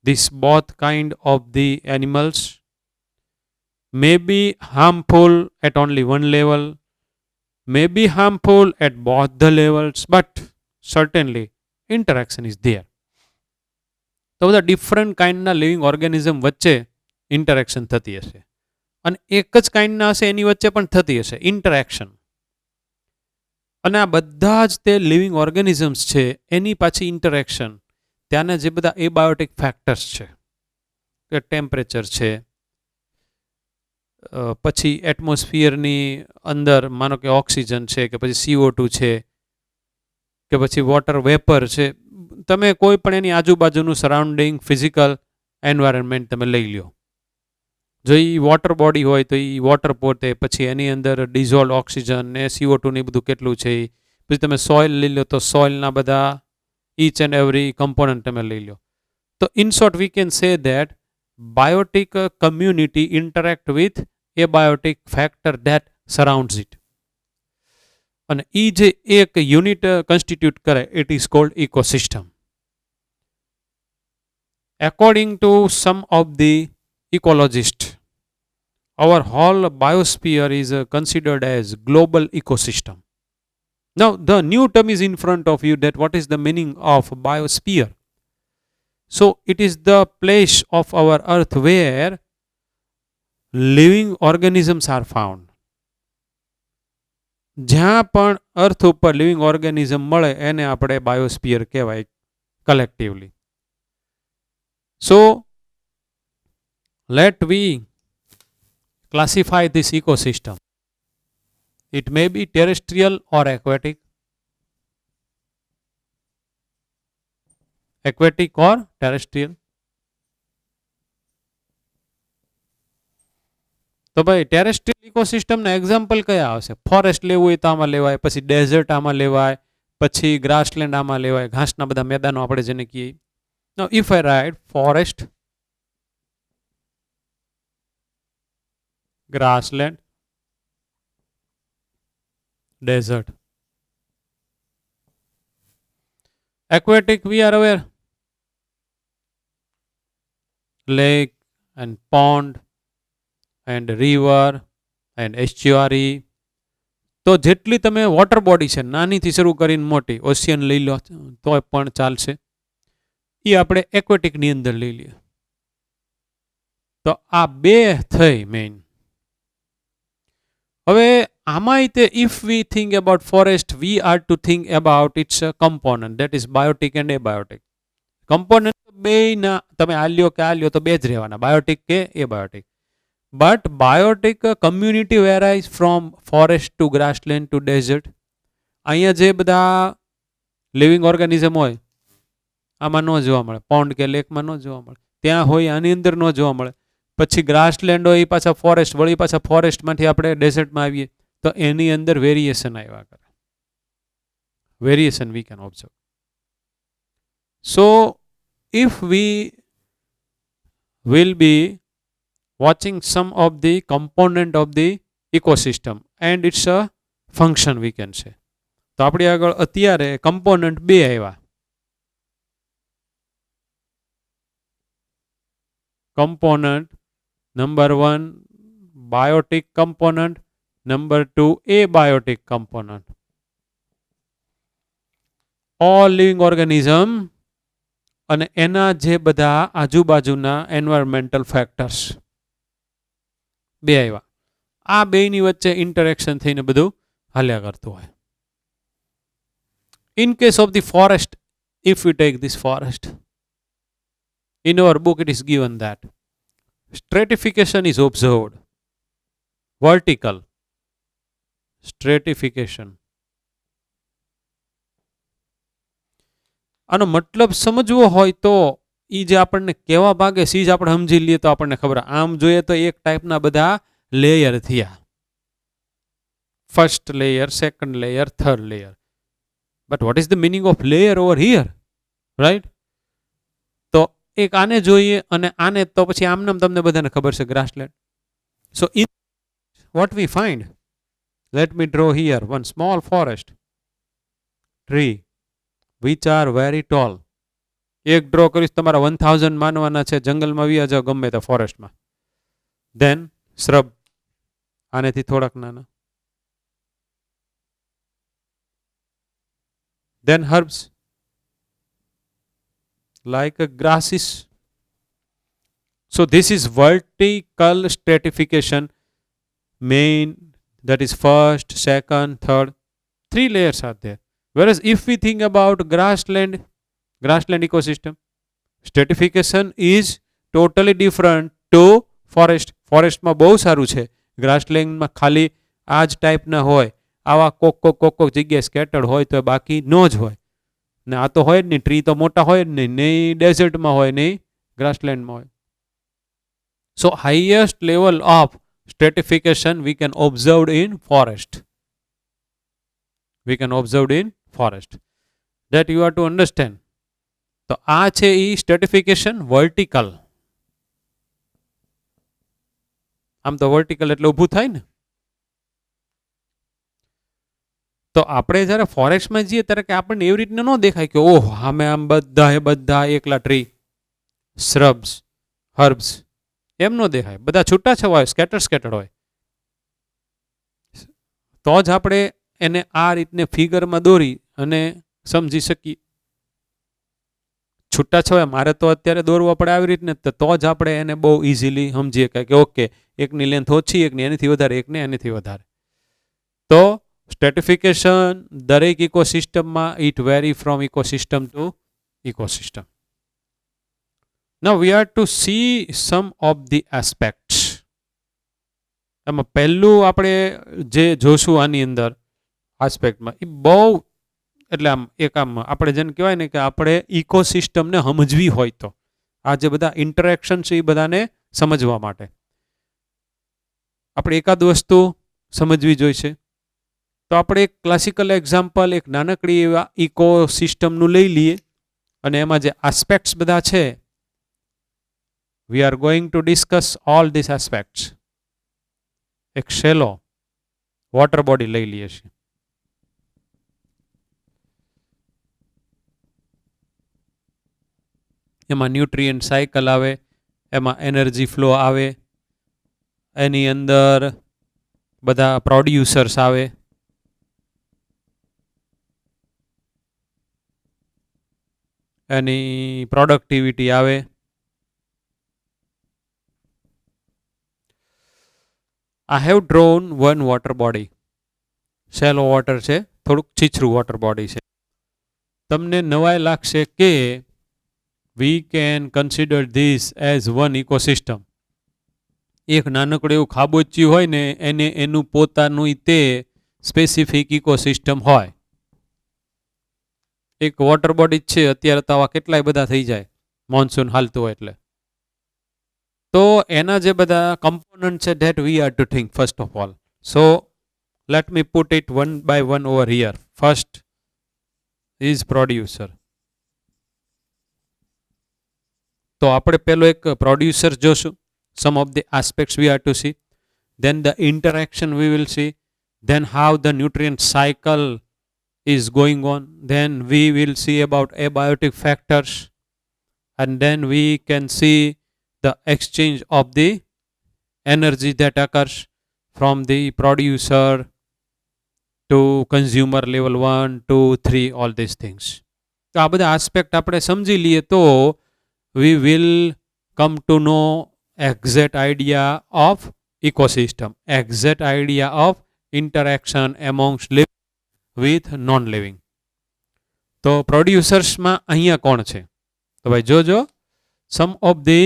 this both kind of the animals, may be harmful at only one level, may be harmful at both the levels, but certainly interaction is there. તો બધા different કાઇન્ડના living organism વચ્ચે interaction થતી હશે અને એક જ કાઇન્ડના હશે એની વચ્ચે પણ થતી હશે ઇન્ટરેક્શન. અને આ બધા જ તે લિવિંગ ઓર્ગેનિઝમ્સ છે એની પાછી ઇન્ટરેક્શન ત્યાંના જે બધા એબાયોટિક ફેક્ટર્સ છે કે ટેમ્પરેચર છે, પછી એટમોસ્ફિયરની અંદર માનો કે ઓક્સિજન છે કે પછી CO2 છે કે પછી વોટર વેપર છે, તમે કોઈ પણ એની આજુબાજુનું સરાઉન્ડિંગ ફિઝિકલ એન્વાયરમેન્ટ તમે લઈ લો. જો એ વોટર બોડી હોય તો એ વોટર પોતે, પછી એની અંદર ડિઝોલ્વ ઓક્સિજન ને CO2 ને બધું કેટલું છે, પછી તમે સોઇલ લઈ લો તો સોઇલના બધા each and every component તમે લઈ લો. તો in short we can say that biotic community interact with abiotic factor that surrounds it. અને એ જે એક યુનિટ કન્સ્ટિટ્યુટ કરે it is called ecosystem. According to some of the ecologists, our whole biosphere is considered as global ecosystem. Now the new term is in front of you, that what is the meaning of biosphere. So it is the place of our earth where living organisms are found. જ્યાં પણ અર્થ ઉપર living organism મળે એને આપણે biosphere કહેવાય collectively. So let we classify this ecosystem. It may be terrestrial or aquatic. Aquatic or terrestrial. તો ભાઈ terrestrial ઇકોસિસ્ટમના example કયા આવશે? ફોરેસ્ટ લેવું હોય તો આમાં લેવાય, પછી ડેઝર્ટ આમાં લેવાય, પછી ગ્રાસલેન્ડ આમાં લેવાય, ઘાસના બધા મેદાનો આપણે જેને કહીએ. Now if I write forest, grassland, desert, aquatic, we are aware, lake and pond and river and estuary. તો જેટલી તમે વોટર બોડી છે નાનીથી શરૂ કરીને મોટી ઓશિયન લઈ લો તો પણ ચાલશે, એ આપણે એક્વેટિકની અંદર લઈ લઈએ. તો આ બે થઈ મેઇન. હવે આમાંય તે if we think about forest we are to think about its component that is biotic and abiotic. Component બેયના તમે આ લ્યો કે આ લ્યો તો બે જ રહેવાના, બાયોટિક કે એબાયોટિક. But biotic community varies from forest to grassland to desert. અહીંયા જે બધા લિવિંગ ઓર્ગેનિઝમ હોય આમાં ન જોવા મળે, પોન્ડ કે લેકમાં ન જોવા મળે, ત્યાં હોય આની અંદર ન જોવા મળે. પછી ગ્રાસલેન્ડ હોય એ પાછા ફોરેસ્ટ, વળી પાછા ફોરેસ્ટમાંથી આપણે ડેઝર્ટમાં આવીએ તો એની અંદર વેરિએશન આવ્યા કરે. Variation we can observe. So if we will be watching some of the component of the ecosystem and its a function we can say. તો આપણી આગળ અત્યારે કમ્પોનન્ટ બે આવ્યા. Component number 1 biotic component, number 2 abiotic component. All living organism અને એના જે બધા આજુબાજુના એન્વાયરમેન્ટલ ફેક્ટર્સ બે આવ્યા. આ બેની વચ્ચે ઇન્ટરેક્શન થઈને બધું હાલ્યા કરતું હોય. In case of the forest, if you take this forest, in our book it is given that stratification is observed. Vertical stratification. આનો મતલબ સમજવો હોય તો એ જે આપણને કેવા ભાગે સીજ આપણે સમજી લઈએ તો આપણને ખબર. આમ જોઈએ તો એક ટાઈપના બધા લેયર થયા, first layer, second layer, third layer. But what is the meaning of layer over here, right? તો એક આને જોઈએ અને આને, તો પછી આમનામ તમને બધાને ખબર છે grassland. So in what we find, let me draw here one small forest, tree which are very tall. એક ડ્રો કરીશ, તમારા 1000 માનવાના છે, જંગલમાં વ્યા જાઓ ગમે તે ફોરેસ્ટમાં. ધેન શ્રબ, આનેથી થોડાક નાના. Then herbs like grasses. So this is vertical stratification, main, that is first, second, third, 3 layers are there. Whereas if we think about grassland ecosystem, stratification is totally different to forest. Forest માં બહુ સારું છે, ગ્રાસલેન્ડમાં ખાલી આ જ ટાઈપના હોય, આવા કોક જગ્યાએ સ્કેટર્ડ હોય તો બાકી નો જ હોય ને. આ તો હોય જ નહીં, ટ્રી તો મોટા હોય જ નહીં, નહીં ડેઝર્ટમાં હોય નહીં ગ્રાસલેન્ડમાં હોય. So highest level of stratification we can observe in forest. We can observe in forest. That you have to understand. તો આ છે ઈ સ્ટ્રેટિફિકેશન વર્ટિકલ. આમ તો વર્ટિકલ એટલે ઊભું થાય ને. તો આપણે જ્યારે ફોરેસ્ટમાં જઈએ ત્યારે કે આપણને એવી રીતના ન દેખાય કે ઓહ આમે આમ બધા એકલા ટ્રી, શ્રબ્સ, હર્બ્સ, એમ ન દેખાય. બધા છૂટાછવાયા હોય, સ્કેટર્ડ હોય. તો જ આપણે એને આ રીતને ફિગરમાં દોરી અને સમજી શકીએ. છૂટાછવાયા મારે તો અત્યારે દોરવા પડે આવી રીતને, તો જ આપણે એને બહુ ઇઝીલી સમજીએ કે ઓકે એકની લેન્થ ઓછી, એકની એનીથી વધારે, એકને એનીથી વધારે. તો સ્ટ્રેટિફિકેશન દરેક ઇકોસિસ્ટમમાં it vary from ecosystem to ecosystem. Now we are to see some of the aspects. એમાં પહેલું આપણે જે જોશું આની અંદર આસ્પેક્ટમાં એ બહુ એટલે આમ એક આમ આપણે જેને કહેવાય ને કે આપણે ઇકોસિસ્ટમને સમજવી હોય તો આ જે બધા ઇન્ટરેક્શન છે એ બધાને સમજવા માટે આપણે એકાદ વસ્તુ સમજવી જોઈશે. તો આપણે એક ક્લાસિકલ એક્ઝામ્પલ એક નાનકડી એવા ઇકોસિસ્ટમનું લઈ લઈએ અને એમાં જે આસ્પેક્ટ્સ બધા છે we are going to discuss all this aspects. એક શેલો વોટર બોડી લઈ લઈએ છીએ. એમાં ન્યુટ્રિયન્ટ સાયકલ આવે, એમાં એનર્જી ફ્લો આવે, એની અંદર બધા પ્રોડ્યુસર્સ આવે, એની પ્રોડક્ટિવિટી આવે. I have drawn one water body. Shallow water છે, થોડુંક છીછરું વોટર બોડી છે. તમને નવાઈ લાગશે કે we can consider this as one ecosystem. એક નાનકડું એવું ખાબોચિયું હોય ને એને એનું પોતાનું તે સ્પેસિફિક ઇકોસિસ્ટમ હોય. એક વોટર બોડી છે, અત્યારે તો આવા કેટલાય બધા થઈ જાય મોન્સૂન હાલતું હોય એટલે. તો એના જે બધા કમ્પોનન્ટ છે that we are to think first of all. So let me put it one by one over here. First is producer. તો આપણે પેલો એક પ્રોડ્યુસર જોશું. Some of the aspects we are to see. Then the interaction we will see. Then how the nutrient cycle is going on. Then we will see about abiotic factors. And then we can see the exchange of the energy that occurs from the producer to consumer level 1, 2, 3, all these things. તો આ બધા aspect આપણે સમજી લઈએ તો we will come to know exact idea of ecosystem, exact idea of interaction amongst living with non-living. તો પ્રોડ્યુસર્સમાં અહીંયા કોણ છે? તો ભાઈ જોજો, some of the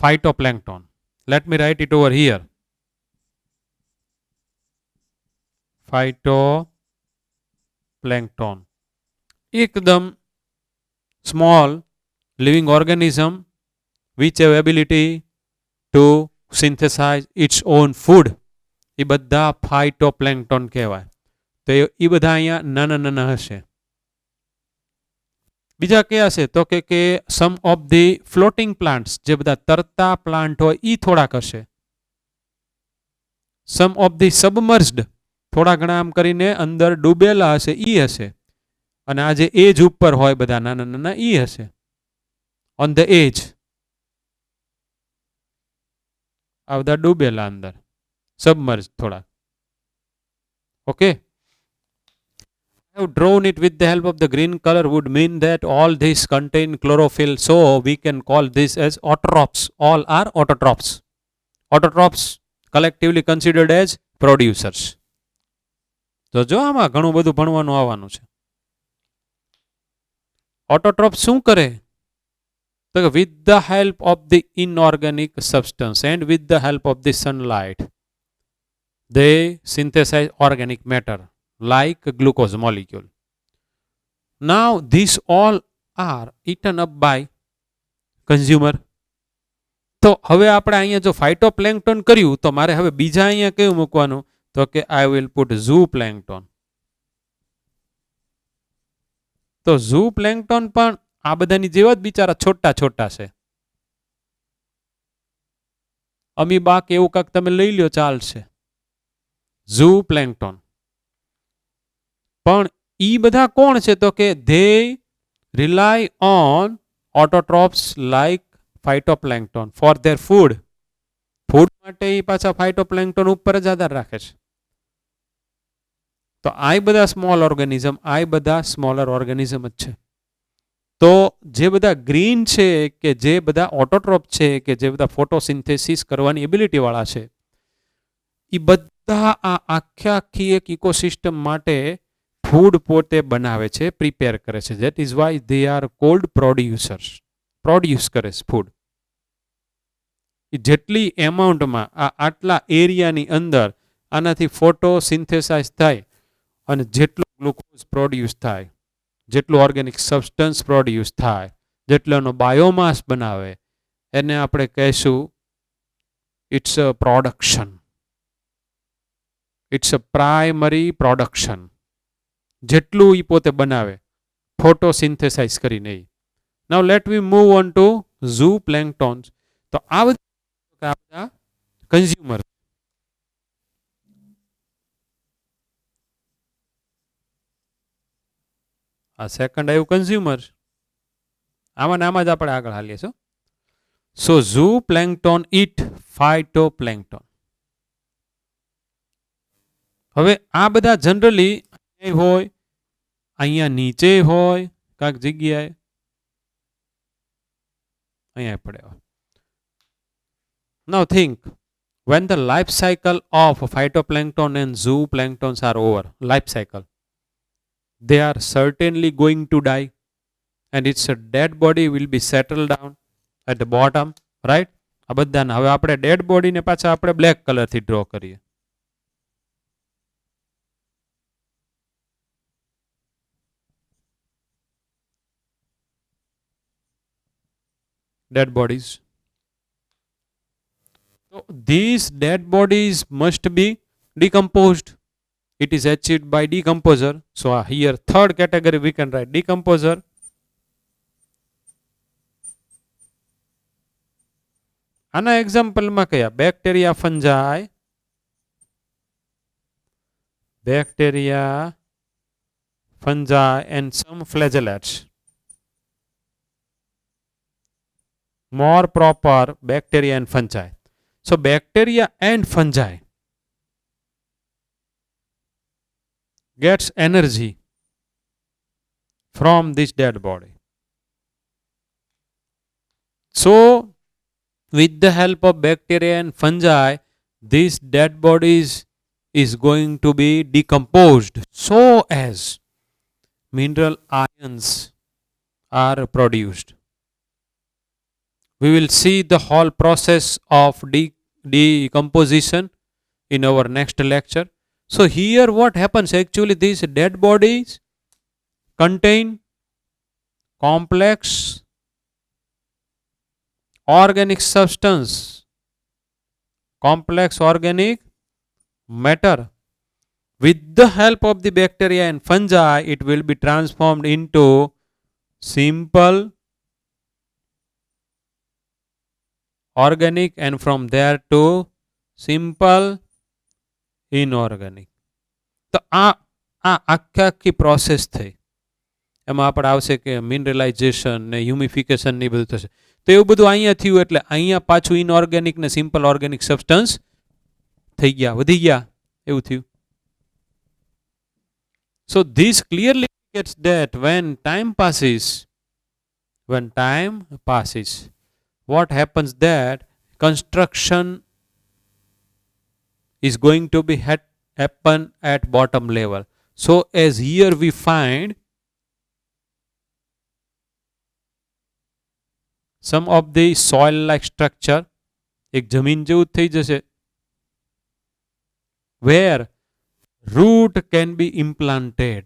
phytoplankton. Let me write it over here. Phytoplankton. એકદમ small living organism which have ability to synthesize its own food. એ બધા phytoplankton કહેવાય. તો એ બધા અહીંયા નાના નાના હશે. બીજા કયા છે? તો કે સમ ઓફ ધી ફ્લોટિંગ પ્લાન્ટ્સ, જે બધા તરતા પ્લાન્ટ હોય એ થોડાક હશે. સમ ઓફ ધી સબમર્જ્ડ, થોડા ઘણા આમ કરીને અંદર ડૂબેલા હશે એ હશે. અને આ જે એજ ઉપર હોય બધા નાના નાના એ હશે, ઓન ધ એજ. આ બધા ડૂબેલા અંદર, સબમર્જ થોડા. Okay, I have drawn it with the help of the green color would mean that all these contain chlorophyll, so we can call this as autotrophs. All are autotrophs. Autotrophs collectively considered as producers. તો જો આમાં ઘણું બધું ભણવાનું આવવાનું છે. Autotrophs શું કરે? તો with the help of the inorganic substance and with the help of the sunlight they synthesize organic matter like glucose molecule. Now these all are eaten up by consumer. તો હવે આપણે અહીંયા જો ફાઇટોપ્લેન્ક્ટન કર્યું તો મારે હવે બીજા અહીંયા કેવું મૂકવાનું? તો કે I will put zooplankton. તો zooplankton પણ આ બધાની જેવા જ બિચારા છોટા છોટા છે. અમીબા કે એવું કાંક તમે લઈ લ્યો ચાલશે. zooplankton પણ ઈ બધા કોણ છે? તો કે they rely on autotrophs like phytoplankton for their food. Food માટે ઈ પાછા ફાઇટોપ્લેન્ક્ટન ઉપર જ આધાર રાખે છે. તો આ બધા સ્મોલ ઓર્ગેનિઝમ, આ બધા સ્મોલર ઓર્ગેનિઝમ જ છે. તો જે બધા ગ્રીન છે કે જે બધા ઓટોટ્રોપ છે કે જે બધા ફોટોસિન્થેસિસ કરવાની એબિલિટી વાળા છે એ બધા આ આખી એક ઇકોસિસ્ટમ માટે ફૂડ પોતે બનાવે છે, પ્રિપેર કરે છે. That is Y they are cold producers. Produce કરે છે ફૂડ. જેટલી એમાઉન્ટમાં આટલા એરિયાની અંદર આનાથી ફોટોસિન્થેસાઇઝ થાય અને જેટલો ગ્લુકોઝ પ્રોડ્યુસ થાય, જેટલું ઓર્ગેનિક સબસ્ટન્સ પ્રોડ્યુસ થાય, જેટલાનો બાયોમાસ બનાવે, એને આપણે કહીશું it's a production. It's a primary production. જેટલું એ પોતે બનાવે ફોટોસિન્થેસાઇઝ કરીને. Now let we move on to ઝૂ પ્લેન્કટોન્સ. તો આ બધા કન્ઝ્યુમર. આ સેકન્ડ આવ્યું કન્ઝ્યુમર. આમાં ને આમાં જ આપણે આગળ હાલીએ છીએ. સો ઝૂ પ્લેન્કટોન ઇટ ફાઇટોપ્લેન્કટોન. હવે આ બધા જનરલી હોય, અહીંયા નીચે હોય કાંક જગ્યાએ, અહીંયા પડે. Now think, when the life cycle of phytoplankton and zooplanktons are over, life cycle, they are certainly going to die and its a dead body will be settled down at the bottom, right? આ બધાને હવે આપણે dead બોડીને પાછા આપણે black કલરથી draw કરીએ. Dead bodies. So these dead bodies must be decomposed. It is achieved by decomposer. So here third category we can write decomposer. આના એક્ઝામ્પલમાં કયા? Bacteria, fungi, bacteria, fungi and some flagellates. More proper, bacteria and fungi. So bacteria and fungi gets energy from this dead body. So with the help of bacteria and fungi, this dead bodies is going to be decomposed so as mineral ions are produced. We will see the whole process of decomposition in our next lecture. So here what happens, actually these dead bodies contain complex organic substance, complex organic matter. With the help of the bacteria and fungi, it will be transformed into simple organic and from there to simple inorganic. તો આ આખી process થઈ. એમાં આપણે આવશે કે મિનરલાઇઝેશન ને હ્યુમિફિકેશન ને બધું થશે. તો એવું બધું અહીંયા થયું એટલે અહીંયા પાછું ઇનઓર્ગેનિક ને સિમ્પલ ઓર્ગેનિક સબસ્ટન્સ થઈ ગયા, વધી ગયા, એવું થયું. So this clearly indicates that when time passes, what happens, that construction is going to be happen at bottom level. So as here we find some of the soil like structure, એક જમીન જેવું થઈ જશે, where root can be implanted.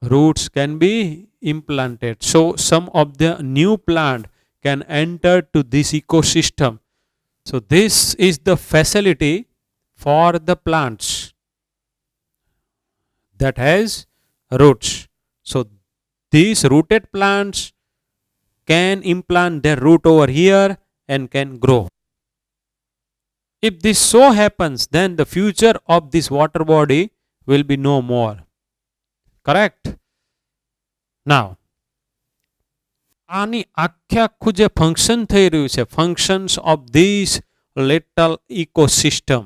Roots can be implanted. So some of the new plant can enter to this ecosystem. So this is the facility for the plants that has roots. So these rooted plants can implant their root over here and can grow. If this so happens, then the future of this water body will be no more. Correct? Now, આની આખું જે function થઈ રહ્યું છે, functions of this little ecosystem,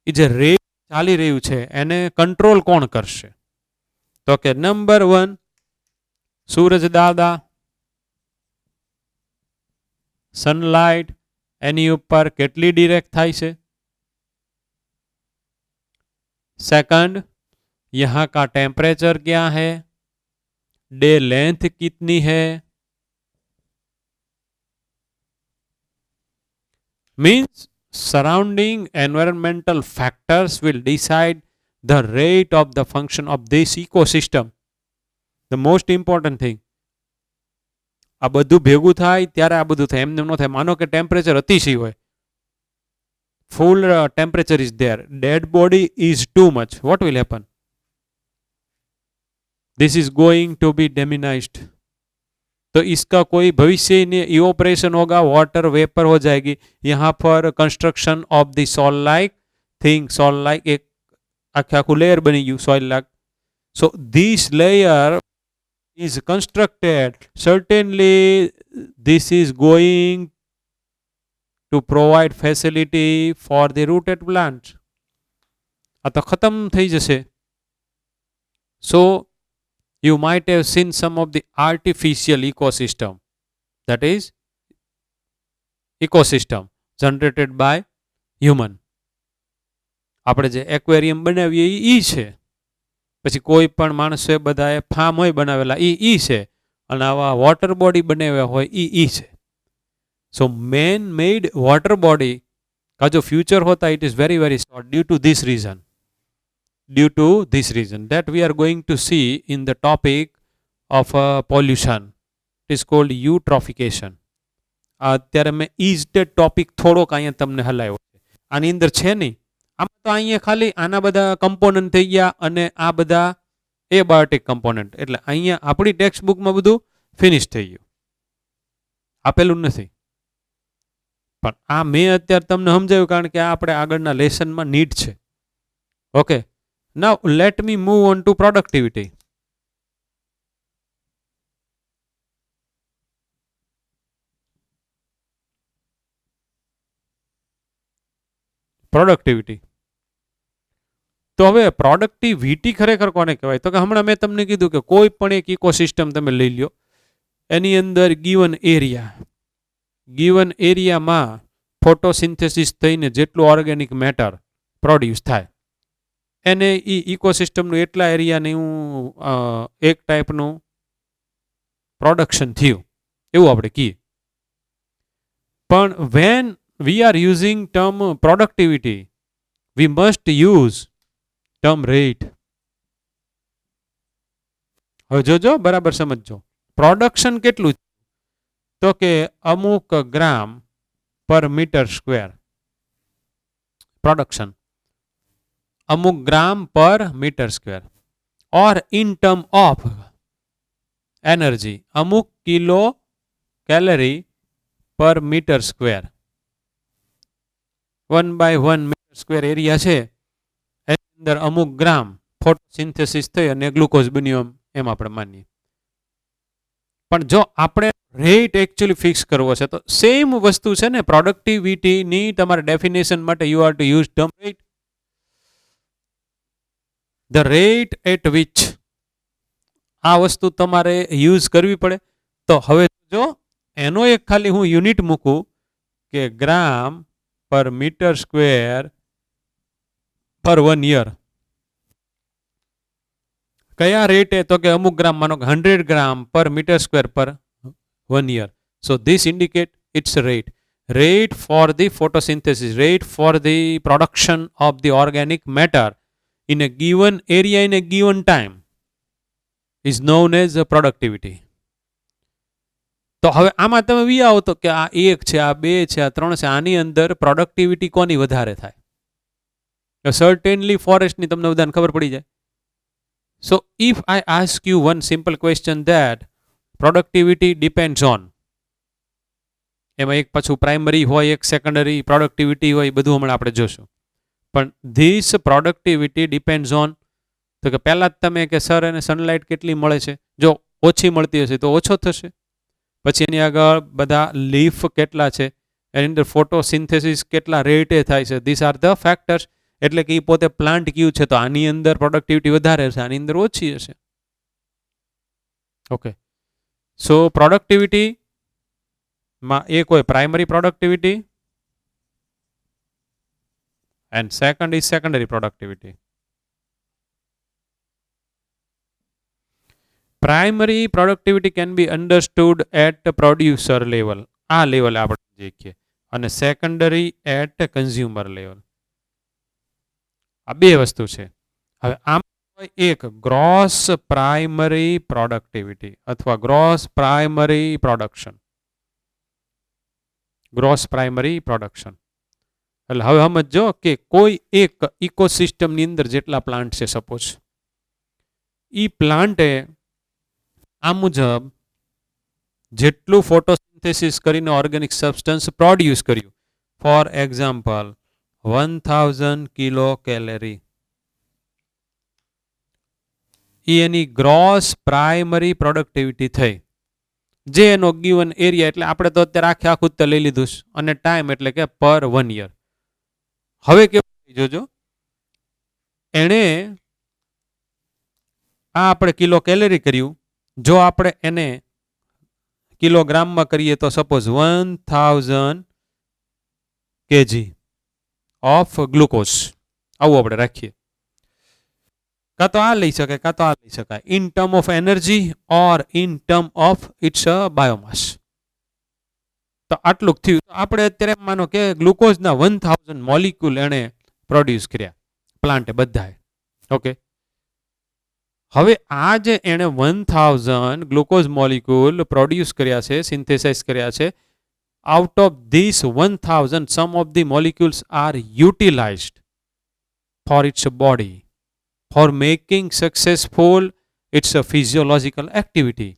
એ જે rate ચાલી રહ્યું છે એને કંટ્રોલ કોણ કરશે? તો કે નંબર 1 સૂરજ દાદા, સનલાઇટ એની ઉપર કેટલી ડિરેક્ટ થાય છે? सेकंड, यहाँ का टेम्परेचर क्या है, डे लेंथ कितनी है, means surrounding environmental factors will decide the rate of the function of this ecosystem. The most important thing, આ બધું ભેગું થાય ત્યારે આ બધું થાય, એમને ન થાય. માનો કે ટેમ્પરેચર અતિશય હોય, full temperature is there, dead body is too much, what will happen? This is going to be diminished. तो इसका कोई भविष्य नहीं. इवोपरेशन होगा, वाटर वेपर हो जाएगी. यहाँ पर construction of the soil like thing, soil like एक आखे आखू लेयर बनी गયું soil like. So this layer is constructed, certainly this is going to provide facility for the rooted plants. આ તો ખતમ થઈ જશે. So you might have seen some of the artificial ecosystem, that is ecosystem generated by human. આપણે જે aquarium બનાવીએ એ છે, પછી કોઈ પણ માણસે બધાએ ફાર્મ હોય બનાવેલા એ છે, અને આવા વોટર બોડી બનાવ્યા હોય એ છે. સો મેન મેડ વોટર બॉडी का जो फ्यूचर होता है, it is very very short due to this reason that we are going to see in the topic of pollution. It is called eutrophication. અત્યારે મેં ઈજ તે ટોપિક થોડોક અહીંયા તમને હલાવ્યો છે, આની અંદર છે નહીં. આમાં તો અહીંયા ખાલી આના બધા કમ્પોનન્ટ થઈ ગયા અને આ બધા એબાયોટિક કમ્પોનન્ટ, એટલે અહીંયા આપણી ટેક્સ્ટ બુકમાં બધું ફિનિશ થઈ ગયું, આપેલું નથી. પણ આ મેં અત્યારે તમને સમજાવ્યું કારણ કે આ આપણે આગળના લેસનમાં નીડ છે. Okay, now let me move on two productivity. Productivity તો હવે પ્રોડક્ટિવિટી ખરેખર કોને કહેવાય? તો કે હમણાં મેં તમને કીધું કે કોઈ પણ એક ઇકોસિસ્ટમ તમે લઈ લ્યો, એની અંદર ગીવન એરિયામાં ફોટોસિન્થેસિસ થઈને જેટલું ઓર્ગેનિક મેટર પ્રોડ્યુસ થાય એને એ ઇકોસિસ્ટમનું એટલા એરિયાને હું એક ટાઈપનું પ્રોડક્શન થયું એવું આપણે કહીએ. પણ when we are using term productivity, we must use term rate. હવે જોજો બરાબર સમજો, પ્રોડક્શન કેટલું? તો કે અમુક gram per metre square production, અમુક gram per metre square, or in term of energy અમુક kilo calorie per metre square. 1/1 metre square area છે, એની અંદર અમુક ગ્રામ ફોટોસિન્થેસિસ થઈ અને ગ્લુકોઝ બન્યું એમ આપણે માનીએ. પણ જો આપણે રેટ એકચ્યુઅલી ફિક્સ કરવો છે તો સેમ વસ્તુ છે ને, પ્રોડક્ટિવિટીની તમારે ડેફિનેશન માટે you are to use term rate. The rate at which આ વસ્તુ તમારે યુઝ કરવી પડે. તો હવે જો એનો એક ખાલી હું યુનિટ મૂકું કે ગ્રામ per metre square per 1 year, કયા રેટે? તો કે અમુક ગ્રામ, માનો કે 100 ગ્રામ per metre square per 1 year. So this indicate it's rate for the photosynthesis, rate for the production of the organic matter in a given area in a given time is known as productivity. તો હવે આમાં તમે વી આવો તો કે આ 1 છે, આ 2 છે, આ 3 છે, આની અંદર પ્રોડક્ટિવિટી કોની વધારે થાય? સર્ટેનલી ફોરેસ્ટની તમને બધાને ખબર પડી જાય. સો if I ask you one simple question that productivity depends on, એમાં એક પાછું પ્રાઇમરી હોય, એક સેકન્ડરી પ્રોડક્ટિવિટી હોય, બધું હમણાં આપણે જોશું. પણ ધીસ પ્રોડક્ટિવિટી ડિપેન્ડ્સ ઓન, તો કે પહેલાં જ તમે કે સર એને સનલાઇટ કેટલી મળે છે, જો ઓછી મળતી હશે તો ઓછો થશે. પછી એની આગળ બધા લીફ કેટલા છે, એની અંદર ફોટોસિન્થેસિસ કેટલા રેટે થાય છે. This are the factors. એટલે કે એ પોતે પ્લાન્ટ કયું છે તો આની અંદર પ્રોડક્ટિવિટી વધારે હશે, આની અંદર ઓછી હશે. ઓકે, સો પ્રોડક્ટિવિટી માં એક હોય primary productivity and second is secondary productivity. Primary productivity can be understood at producer level. આ લેવલે આપણે શીખીએ. અને સેકન્ડરી એટ કન્ઝ્યુમર લેવલ. આ બે વસ્તુ છે. હવે આમ એક ગ્રોસ પ્રાઇમરી પ્રોડક્ટિવિટી અથવા gross primary production. Gross primary production એટલે હવે સમજો કે કોઈ એક ઇકોસિસ્ટમની અંદર જેટલા પ્લાન્ટ છે સપોઝ, એ પ્લાન્ટે આ મુજબ જેટલું ફોટોસિન્થેસિસ કરીને ઓર્ગેનિક સબસ્ટન્સ પ્રોડ્યુસ કર્યું, for example 1000 kilo calorie, A any gross primary productivity થઈ. જે એનો ગિવન એરિયા, એટલે આપણે તો અત્યારે આખે આખું જ લઈ લીધું છે, અને ટાઈમ એટલે કે પર 1 યર. હવે કેવું જોજો, એણે આ આપણે કિલો કેલેરી કર્યું, જો આપણે એને કિલોગ્રામમાં કરીએ તો સપોઝ 1000 kg ઓફ ગ્લુકોઝ, આવું આપણે રાખીએ. કાં તો આ લઈ શકાય, કાં તો આ લઈ શકાય, in term of energy or in term of its biomass. તો આટલું થયું. આપણે અત્યારે માનો કે ગ્લુકોઝના 1000 મોલિક્યુલ એણે પ્રોડ્યુસ કર્યા પ્લાન્ટે બધાએ. ઓકે, હવે આ જે એણે 1000 ગ્લુકોઝ મોલિક્યુલ પ્રોડ્યુસ કર્યા છે, સિન્થેસાઇઝ કર્યા છે, out of these 1000 some of the molecules are utilized for its body for making successful its a physiological activity,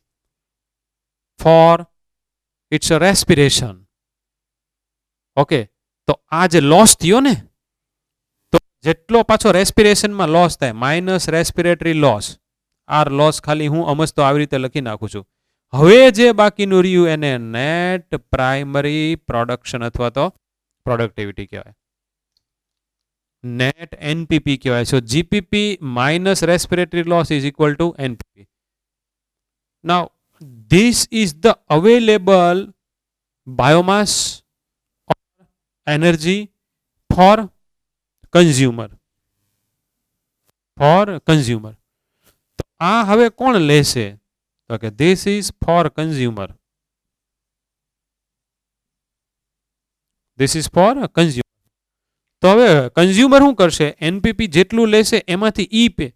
for its a respiration. Okay, તો આ જે લોસ થયો ને, તો જેટલો પાછો રેસ્પિરેશનમાં લોસ થાય, minus respiratory loss, R loss ખાલી હું અમસ્તો આવી રીતે લખી નાખું છું. હવે જે બાકીનું રહ્યું એને નેટ પ્રાઇમરી પ્રોડક્શન અથવા તો પ્રોડક્ટિવિટી કહેવાય, નેટ એનપીપી કહેવાય. So GPP minus respiratory loss is equal to NPP. Now this is the available biomass energy for consumer. તો આ હવે કોણ લેશે? તો કે this is for consumer. This is for consumer. તો હવે કન્ઝ્યુમર શું કરશે? એનપીપી જેટલું લેશે એમાંથી ઈ પે,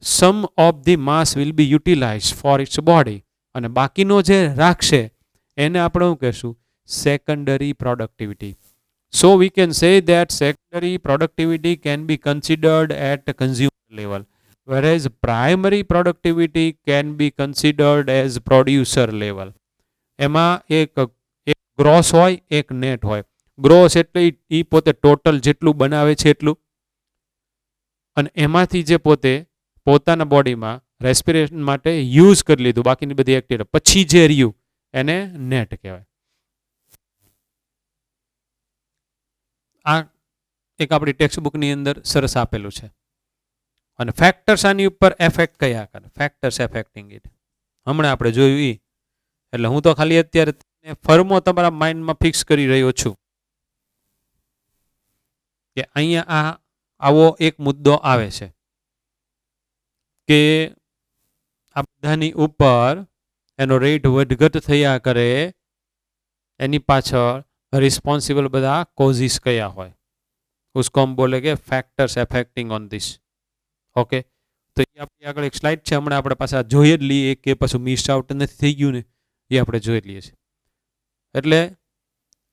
some of the mass will be utilize for its body, અને બાકીનો જે રાખશે એને આપણે શું કહેશું? Secondary productivity. So we can say that secondary productivity can be considered at consumer level, whereas primary productivity can be considered as producer level. એમાં એક ગ્રોસ હોય, એક નેટ હોય. ગ્રોસ એટલે એ પોતે ટોટલ જેટલું બનાવે છે એટલું, અને એમાંથી જે પોતે પોતાના બોડીમાં રેસ્પિરેશન માટે યુઝ કરી લીધું, બાકીની બધી એક્ટિવિટી પછી જે રહ્યું એને નેટ કહેવાય. આ એક આપણી ટેક્સ્ટ બુકની અંદર સરસ આપેલું છે. અને ફેક્ટર્સ આની ઉપર એફેક્ટ કયા કરે, ફેક્ટર્સ એફેક્ટિંગ ઇટ, હમણાં આપણે જોયું એ. એટલે હું તો ખાલી અત્યારે ફર્મો તમારા માઇન્ડમાં ફિક્સ કરી રહ્યો છું કે અહીંયા આવો એક મુદ્દો આવે છે કે આ બધાની ઉપર એનો રેટ વધઘટ થયા કરે, એની પાછળ रिस्पॉन्सिबल બધા કોઝિસ કયા હોય, उसको हम बोले કે ફેક્ટર્સ એફેક્ટિંગ ઓન ધીસ. ઓકે, તો એ આપણી આગળ એક સ્લાઇડ છે, હમણાં આપણે પાછા જોઈ જ લઈએ કે પછી મિસ આઉટ નથી થઈ ગયું ને, એ આપણે જોઈ લઈએ છીએ. એટલે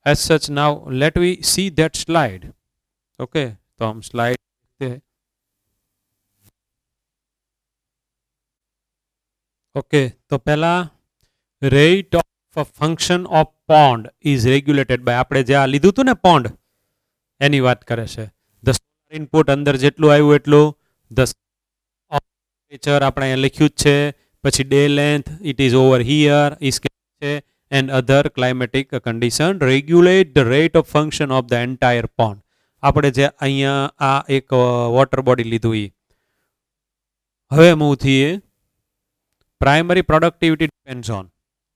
as such now let we see that slide. Okay, તો हम स्लाइड देखते हैं. ઓકે, તો પહેલા rate of function of pond is regulated by, આપણે જે આ લીધું હતું ને પોન્ડ, એની વાત કરે છે. ધ સોલર ઇનપુટ અંદર જેટલું આવ્યું એટલું, ધ ટેમ્પરેચર આપણે અહીંયા લખ્યું જ છે, પછી day length it is over here is છે, and other climatic condition regulate the rate of function of the entire pond. આપણે જે અહીંયા આ એક વોટર બોડી લીધું એ હવે મૂવ થઈએ. Primary productivity depends on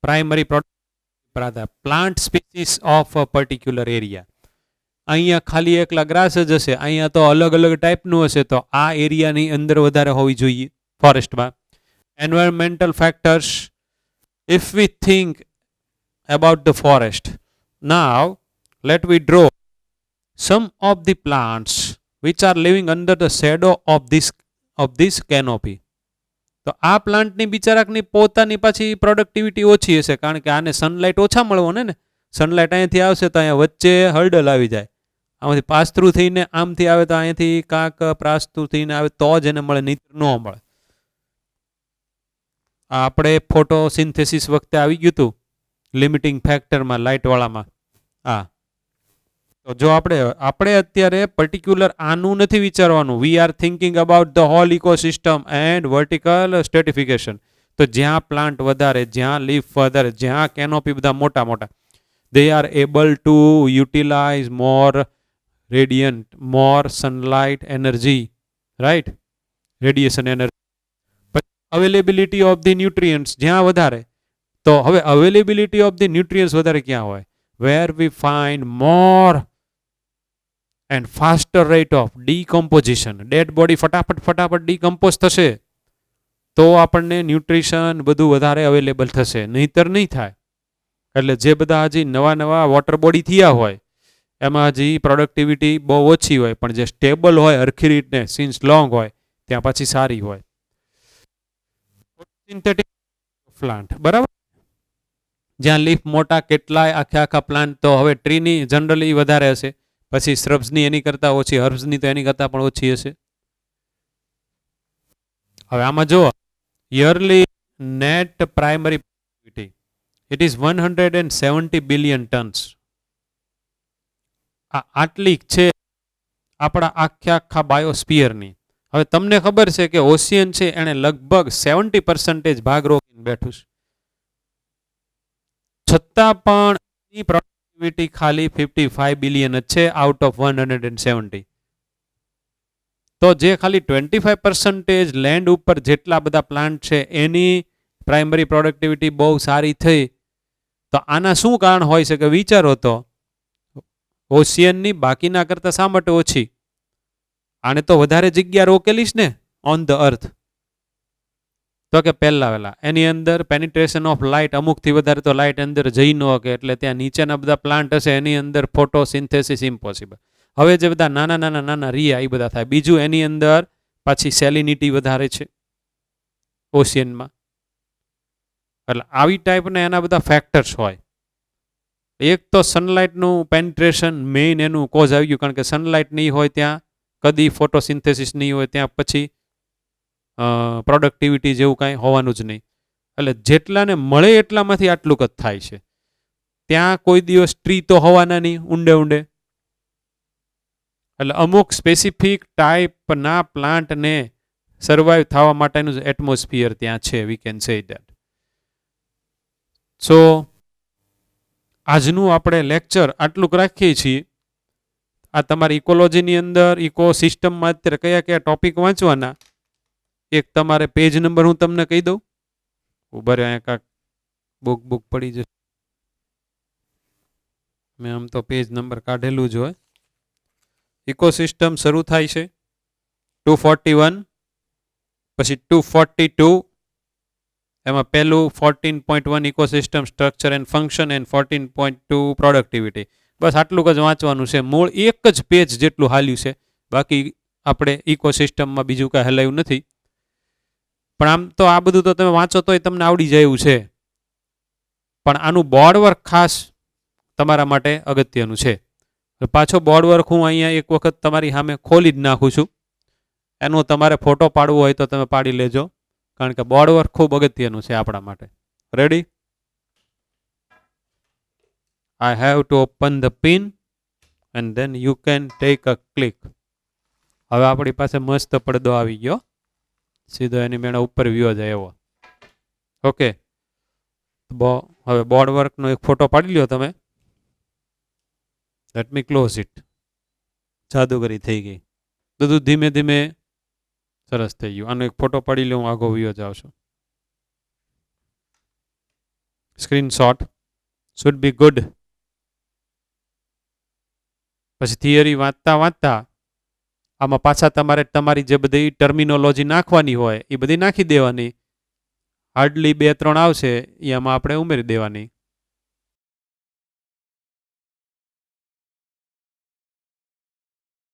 primary plant species of a particular area. અહીંયા ખાલી એકલા ગ્રાસ જ હશે, અહીંયા તો અલગ અલગ ટાઈપનું હશે, તો આ એરિયાની અંદર વધારે હોવી જોઈએ ફોરેસ્ટમાં. Environmental factors, if we think about the forest. Now let we draw some of the plants which are living under the shadow of this canopy. તો આ પ્લાન્ટની બિચારાકની પોતાની પાછી પ્રોડક્ટિવિટી ઓછી હશે, કારણ કે આને સનલાઇટ ઓછા મળવાને ને. સનલાઇટ અહીંયાથી આવશે તો અહીંયા વચ્ચે હર્ડલ આવી જાય, આમાંથી પાસ થ્રુ થઈને આમથી આવે તો અહીંયાથી કાંક પાસ થ્રુ થઈને આવે તો જ એને મળે, નહીં ન મળે. આપણે ફોટોસિન્થેસિસ વખતે આવી ગયું હતું લિમિટિંગ ફેક્ટરમાં, લાઇટવાળામાં. હા, તો જો આપણે અત્યારે પર્ટિક્યુલર આનું નથી વિચારવાનું. We are thinking about the whole ecosystem and vertical stratification. તો જ્યાં પ્લાન્ટ વધારે, જ્યાં લીફ વધારે, જ્યાં કેનોપી બધા મોટા મોટા, they are able to utilize more radiant, more sunlight energy, right? Radiation energy. But availability of the nutrients જ્યાં વધારે, તો હવે availability of the nutrients વધારે ક્યાં હોય? Where we find more and faster rate of decomposition. Dead body ફટાફટ decompose થશે તો આપણને ન્યુટ્રિશન બધું વધારે અવેલેબલ થશે, નહીતર નહીં થાય. એટલે જે બધા હજી નવા વોટર બોડી થયા હોય એમાં હજી પ્રોડક્ટિવિટી બહુ ઓછી હોય, પણ જે સ્ટેબલ હોય હરખી રીતને સિન્સ લોંગ હોય ત્યાં પછી સારી હોય. સિન્થેટિક પ્લાન્ટ, બરાબર, જ્યાં લીફ મોટા, કેટલાય આખા પ્લાન્ટ. તો હવે ટ્રીની જનરલી વધારે હશે, પછી શ્રબ્સની એની કરતાં ઓછી, હર્બ્સની તો એની કરતાં પણ ઓછી હશે. હવે આમાં જુઓ, yearly net primary productivity it is 170 billion tons. આટલી છે આપણા આખા બાયોસ્ફિયરની. હવે તમને ખબર છે કે ઓશિયન છે એણે લગભગ 70% ભાગ રોકીને બેઠું છે, છતાં પણ એની પ્રોડક્ટિવિટી ખાલી 55 બિલિયન જ છે આઉટ ઓફ 170. તો જે ખાલી 25% લેન્ડ ઉપર જેટલા બધા પ્લાન્ટ છે એની પ્રાઇમરી પ્રોડક્ટિવિટી બહુ સારી થઈ. તો આના શું કારણ હોય છે કે વિચારો તો, ઓશિયનની બાકીના કરતાં શા માટે ઓછી? આને તો વધારે જગ્યા રોકેલી છે ને ઓન ધ અર્થ. તો કે પહેલા એની અંદર પેનિટ્રેશન ઓફ લાઇટ અમુકથી વધારે તો લાઇટ અંદર જઈ ન શકે, એટલે ત્યાં નીચેના બધા પ્લાન્ટ હશે એની અંદર ફોટોસિન્થેસિસ ઇમ્પોસિબલ. હવે જે બધા નાના રિયા એ બધા થાય. બીજું એની અંદર પાછી સેલિનિટી વધારે છે ઓશિયનમાં, એટલે આવી ટાઈપના એના બધા ફેક્ટર્સ હોય. એક તો સનલાઇટનું પેનિટ્રેશન મેઇન એનું કોઝ આવી ગયું, કારણ કે સનલાઇટ નહીં હોય ત્યાં કદી ફોટોસિન્થેસિસ નહીં હોય, ત્યાં પછી પ્રોડક્ટિવિટી જેવું કાંઈ હોવાનું જ નહીં. એટલે જેટલાને મળે એટલામાંથી આટલું જ થાય છે. ત્યાં કોઈ દિવસ ટ્રી તો હોવાના નહીં ઊંડે. એટલે અમુક સ્પેસિફિક ટાઈપના પ્લાન્ટને સર્વાઈવ થવા માટેનું એટમોસ્ફિયર ત્યાં છે, વી કેન સે ધેટ. સો આજનું આપણે લેક્ચર આટલું રાખીએ છીએ. આ તમારી ઇકોલોજીની અંદર ઇકોસિસ્ટમમાં અત્યારે કયા ટોપિક વાંચવાના, એક તમારે પેજ નંબર હું તમને કહી દઉં. ઉભા રહ્યો, અહીંયા કાંક બુક પડી જશે. મેં આમ તો પેજ નંબર કાઢેલું જ હોય. ઇકોસિસ્ટમ શરૂ થાય છે 241, પછી 242, એમાં પહેલું 14.1 ecosystem structure and function and 14.2 productivity. બસ આટલું જ વાંચવાનું છે. મૂળ એક જ પેજ જેટલું હાલ્યું છે, બાકી આપણે ઇકોસિસ્ટમમાં બીજું કાંઈ હલાવ્યું નથી. પણ આમ તો આ બધું તો તમે વાંચો તોય તમને આવડી જાય એવું છે, પણ આનું બોર્ડ વર્ક ખાસ તમારા માટે અગત્યનું છે. પાછો બોર્ડ વર્ક હું અહીંયા એક વખત તમારી સામે ખોલી જ નાખું છું. એનો તમારે ફોટો પાડવો હોય તો તમે પાડી લેજો, કારણ કે બોર્ડ વર્ક ખૂબ અગત્યનું છે આપણા માટે. Ready? I have to open the pin and then you can take a click. હવે આપણી પાસે મસ્ત પડદો આવી ગયો, સીધો એની મેળા ઉપર વ્યૂ જાય એવો. ઓકે, હવે બોર્ડ વર્કનો એક ફોટો પાડી લ્યો તમે. Let me close it. જાદુગરી થઈ ગઈ, બધું ધીમે ધીમે સરસ થઈ ગયું. આનો એક ફોટો પાડી લો, હું આગો વ્યૂ જાઉં છું. Screenshot should be good. પછી થિયરી વાંચતા આમાં પાછા તમારે તમારી જે બધી ટર્મિનોલોજી નાખવાની હોય એ બધી નાખી દેવાની. હાર્ડલી 2-3 આવશે એ આમાં આપણે ઉમેરી દેવાની.